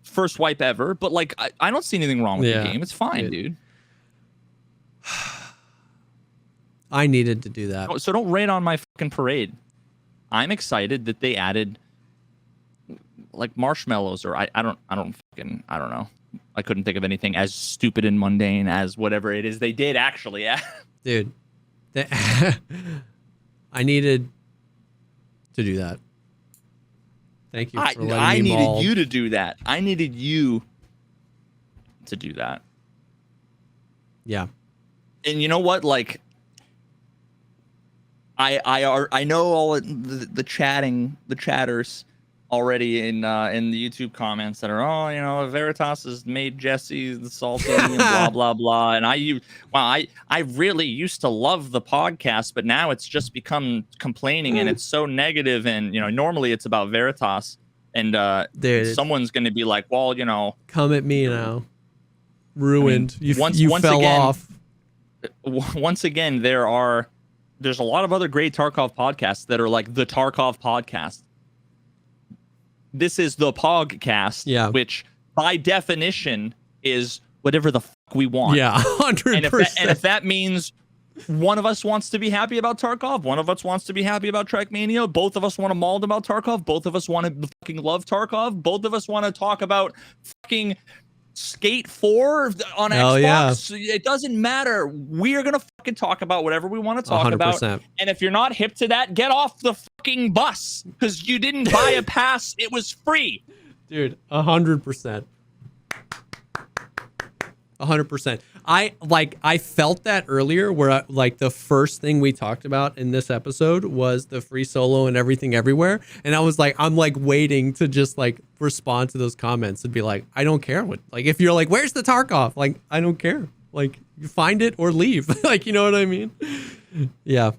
first wipe ever, but like, I don't see anything wrong with the game. It's fine, dude. I needed to do that. So don't raid on my fucking parade. I'm excited that they added like marshmallows, or I don't know. I couldn't think of anything as stupid and mundane as whatever it is they did actually. Yeah. Dude, I needed to do that. Thank you for letting me I needed you to do that. I needed you to do that. Yeah. And you know what? Like, I know all the chatters already in the YouTube comments that are, Veritas has made Jesse the salty and blah blah blah. And I really used to love the podcast, but now it's just become complaining and it's so negative. And normally it's about Veritas, and someone's gonna be like, well, come at me now, ruined. You fell off. Once again, there's a lot of other great Tarkov podcasts that are like the Tarkov podcast. this is the podcast, which by definition is whatever the fuck we want. Yeah, 100%. And if that means one of us wants to be happy about Tarkov, one of us wants to be happy about Trackmania, both of us want to maul about Tarkov, both of us want to fucking love Tarkov, both of us want to talk about fucking Skate 4 on Xbox. It doesn't matter. We're gonna fucking talk about whatever we want to talk 100%. About. And if you're not hip to that, get off the fucking bus because you didn't buy a pass. It was free. Dude, 100%. 100%. I felt that earlier where the first thing we talked about in this episode was the free solo and everything everywhere. And I was like, I'm like waiting to just like respond to those comments and be like, I don't care what, like, if you're like, where's the Tarkov? Like, I don't care. Like, you find it or leave. Like, you know what I mean? Yeah.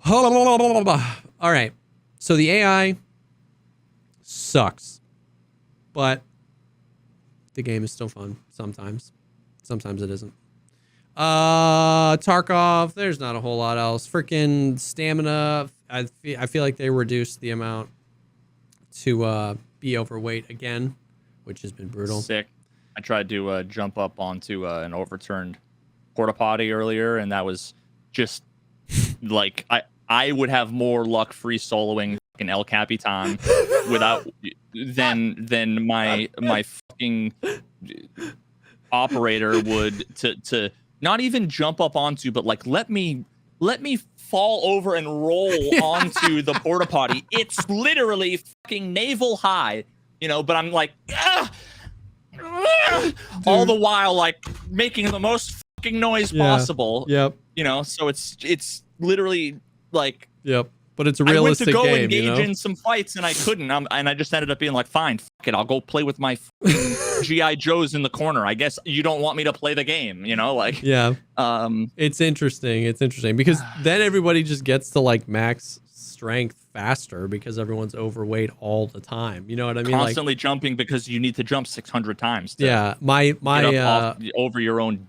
All right. So the AI sucks, but the game is still fun sometimes. Sometimes it isn't. Tarkov, there's not a whole lot else. Freaking stamina. I feel like they reduced the amount to be overweight again, which has been brutal. Sick. I tried to jump up onto an overturned porta potty earlier, and that was just like I would have more luck free soloing fucking El Capitan without than my fucking operator would to not even jump up onto, but like let me fall over and roll onto the porta potty. It's literally fucking navel high, you know, but I'm like all the while like making the most fucking noise possible. Yep. You know, so it's literally like but it's a realistic game. I went to go engage in some fights and I couldn't. And I just ended up being like, fine, fuck it. I'll go play with my G.I. Joes in the corner. I guess you don't want me to play the game, you know? Like, it's interesting. It's interesting because then everybody just gets to like max strength faster because everyone's overweight all the time. You know what I mean? Constantly jumping because you need to jump 600 times. To my over your own.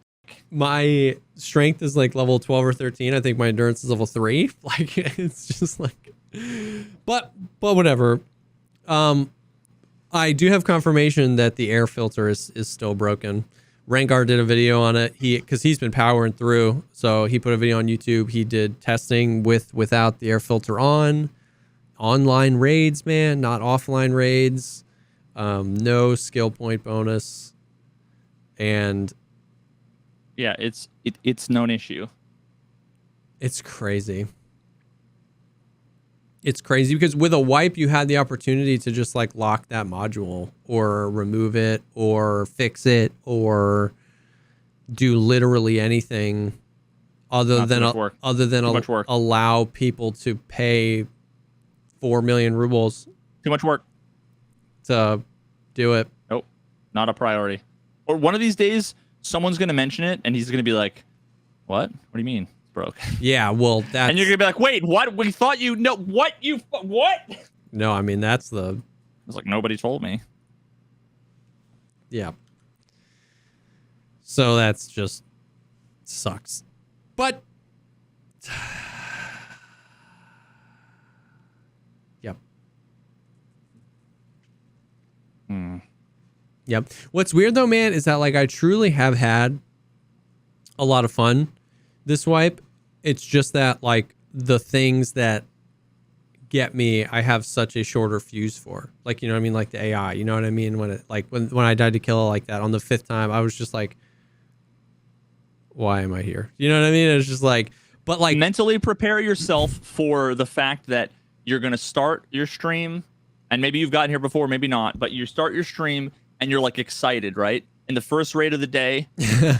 My strength is like level 12 or 13. I think my endurance is level 3. Like it's just like, but whatever. I do have confirmation that the air filter is still broken. Rengar did a video on it. Because he's been powering through, so he put a video on YouTube. He did testing without the air filter on. Online raids, man, not offline raids. No skill point bonus, and yeah, it's known issue. It's crazy. It's crazy because with a wipe, you had the opportunity to just like lock that module or remove it or fix it or do literally anything other than allow people to pay 4 million rubles. Too much work to do it. Nope, not a priority. Or one of these days, someone's gonna mention it and he's gonna be like, "What? What do you mean it's broke?" Yeah, well, that's... And you're gonna be like, "Wait, what? We thought you know what? What?" No, I mean that's the... It's like nobody told me. Yeah. So that's just sucks. But yep. Yep. What's weird though, man, is that like I truly have had a lot of fun this wipe. It's just that like the things that get me, I have such a shorter fuse for. Like, you know what I mean? Like the AI, you know what I mean? When it like when I died to kill it like that on the 5th time, I was just like, why am I here? You know what I mean? It's just like, but like mentally prepare yourself for the fact that you're gonna start your stream, and maybe you've gotten here before, maybe not, but you start your stream and you're like excited, right? In the first raid of the day,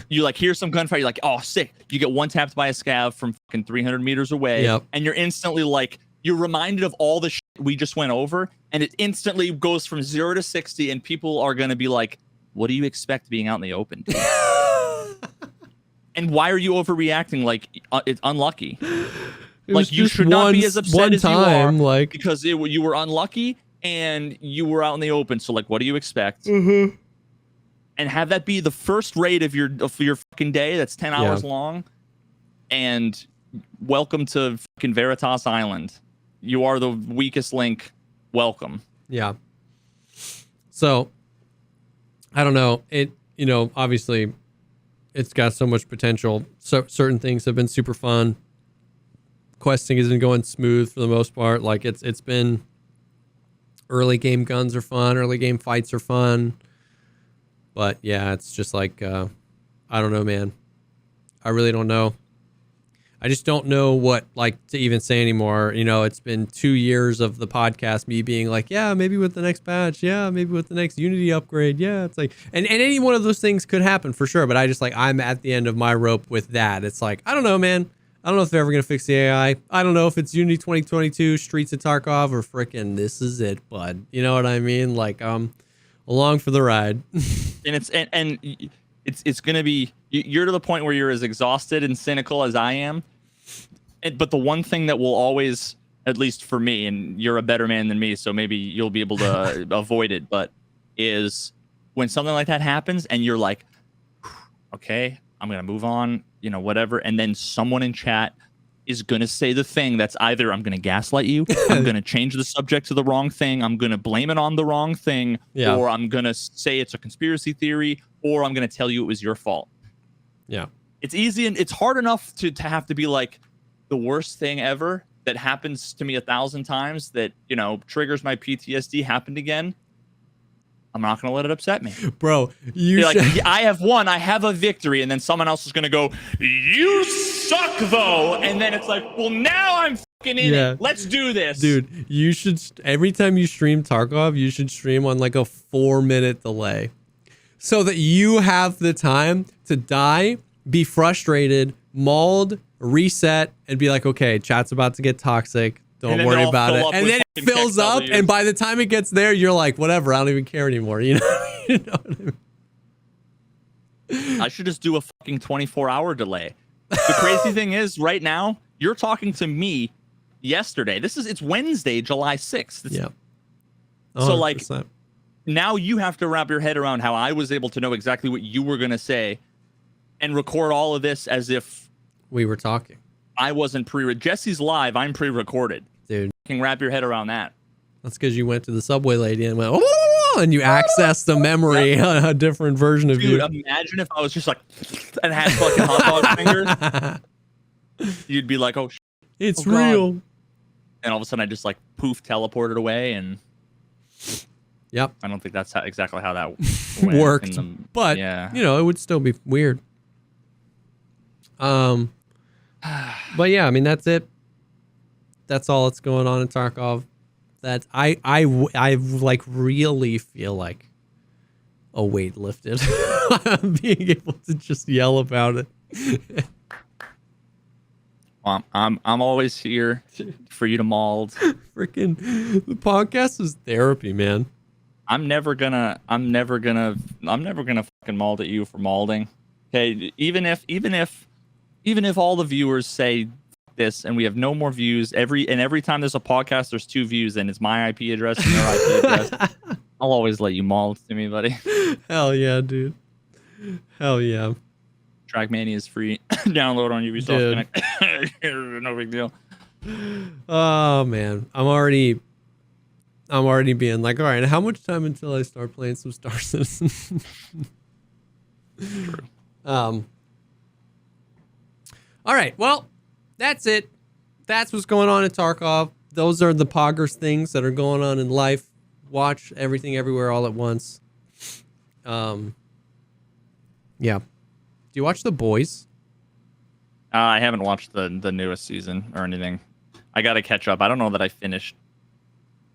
you like hear some gunfire, you're like, oh, sick. You get one tapped by a scav from fucking 300 meters away, and you're instantly like, you're reminded of all the shit we just went over, and it instantly goes from 0 to 60, and people are gonna be like, what do you expect being out in the open, dude? And why are you overreacting? Like, it's unlucky. Like, you should not be as upset as you are, like, because you were unlucky and you were out in the open. So, like, what do you expect? And have that be the first raid of your fucking day that's 10 hours long. And welcome to fucking Veritas Island. You are the weakest link welcome. Yeah. So I don't know. It, obviously it's got so much potential. So certain things have been super fun. Questing has been going smooth for the most part. Like it's been early game guns are fun. Early game fights are fun. But yeah, it's just like, I don't know, man. I really don't know. I just don't know what to even say anymore. It's been 2 years of the podcast, me being like, yeah, maybe with the next patch. Yeah, maybe with the next Unity upgrade. Yeah, it's like, and any one of those things could happen for sure. But I just I'm at the end of my rope with that. It's like, I don't know, man. I don't know if they're ever going to fix the AI. I don't know if it's Unity 2022, Streets of Tarkov, or frickin' this is it, bud. You know what I mean? Along for the ride. and it's going to be, you're to the point where you're as exhausted and cynical as I am. But the one thing that will always, at least for me, and you're a better man than me, so maybe you'll be able to avoid it, but is when something like that happens and you're like, okay, I'm going to move on, whatever. And then someone in chat is going to say the thing that's either I'm going to gaslight you, I'm going to change the subject to the wrong thing, I'm going to blame it on the wrong thing, or I'm going to say it's a conspiracy theory, or I'm going to tell you it was your fault. Yeah. It's easy and it's hard enough to have to be like the worst thing ever that happens to me 1,000 times that, triggers my PTSD happened again. I'm not going to let it upset me. Bro, I have won. I have a victory. And then someone else is going to go, you suck, though. And then it's like, well, now I'm fucking in it. Let's do this. Dude, you should, every time you stream Tarkov, you should stream on a 4-minute delay so that you have the time to die, be frustrated, mauled, reset, and be like, okay, chat's about to get toxic. Don't worry about it. And then it fills up, and by the time it gets there, you're like, whatever, I don't even care anymore. You know what I mean? I should just do a fucking 24-hour delay. The crazy thing is, right now, you're talking to me yesterday. It's Wednesday, July 6th. Yeah. 100%. So now you have to wrap your head around how I was able to know exactly what you were going to say and record all of this as if we were talking. I wasn't Jesse's live. I'm pre-recorded. Dude. You can wrap your head around that. That's because you went to the subway lady and went, oh, and you accessed the memory on a different version of you. Dude, imagine if I was just like, and had fucking hot dog fingers. You'd be like, oh, it's real. God. And all of a sudden I just poof, teleported away. And yep. I don't think that's exactly how that worked. But, it would still be weird. But yeah, I mean, that's it. That's all that's going on in Tarkov. That I really feel like a weight lifted. Being able to just yell about it. I'm always here for you to maul. Freaking the podcast is therapy, man. I'm never gonna fucking maul at you for mauling. Okay, even if all the viewers say this and we have no more views, every time there's a podcast there's 2 views and it's my IP address and your IP address, I'll always let you maul to me, buddy. Hell yeah, dude. Hell yeah. Trackmania is free. Download on Ubisoft Connect. No big deal. Oh man, I'm already being like, all right, how much time until I start playing some Star Citizen? True. All right, well, that's it. That's what's going on in Tarkov. Those are the poggers things that are going on in life. Watch everything everywhere all at once. Yeah. Do you watch The Boys? I haven't watched the newest season or anything. I got to catch up. I don't know that I finished.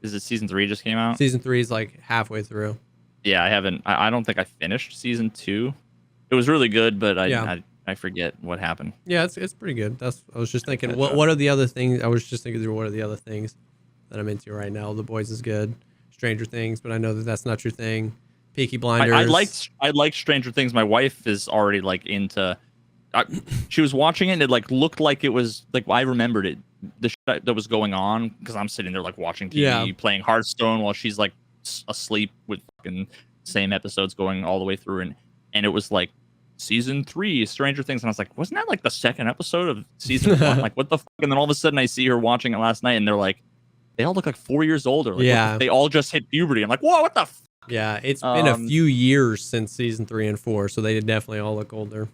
Is it season 3 just came out? Season 3 is halfway through. Yeah, I haven't. I don't think I finished season 2. It was really good, but I forget what happened. Yeah, it's pretty good. I was just thinking, what are the other things? I was just thinking through what are the other things that I'm into right now. The Boys is good. Stranger Things, but I know that that's not your thing. Peaky Blinders. I liked Stranger Things. My wife is already into. She was watching it and it looked like it was I remembered it. The shit that was going on because I'm sitting there watching TV, playing Hearthstone while she's asleep with fucking same episodes going all the way through, and it was season 3 Stranger Things, and I was like, wasn't that the second episode of season 1? What the fuck? And then all of a sudden I see her watching it last night and they're they all look like 4 years older. Like, Yeah. they all just hit puberty. I'm like, whoa, what the f? Yeah, it's been a few years since season 3 and 4, so they definitely all look older.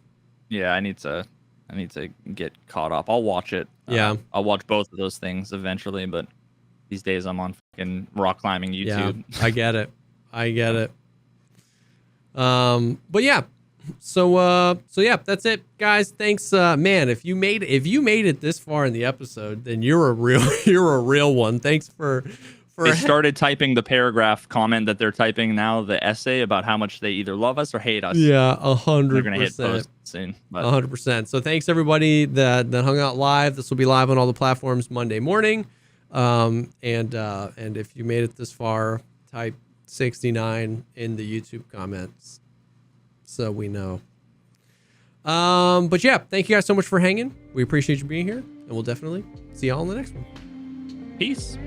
Yeah, I need to get caught up. I'll watch it. Yeah. I'll watch both of those things eventually, but these days I'm on fucking rock climbing YouTube. Yeah, I get it. But yeah. So yeah, that's it, guys. Thanks, man. If you made it this far in the episode, then you're a real one. Thanks for. They started typing the paragraph comment that they're typing now, the essay about how much they either love us or hate us. Yeah, 100%. They're gonna hit post soon. 100%. So thanks everybody that hung out live. This will be live on all the platforms Monday morning. And if you made it this far, type 69 in the YouTube comments so we know. But yeah, thank you guys so much for hanging. We appreciate you being here, and we'll definitely see y'all in the next one. Peace.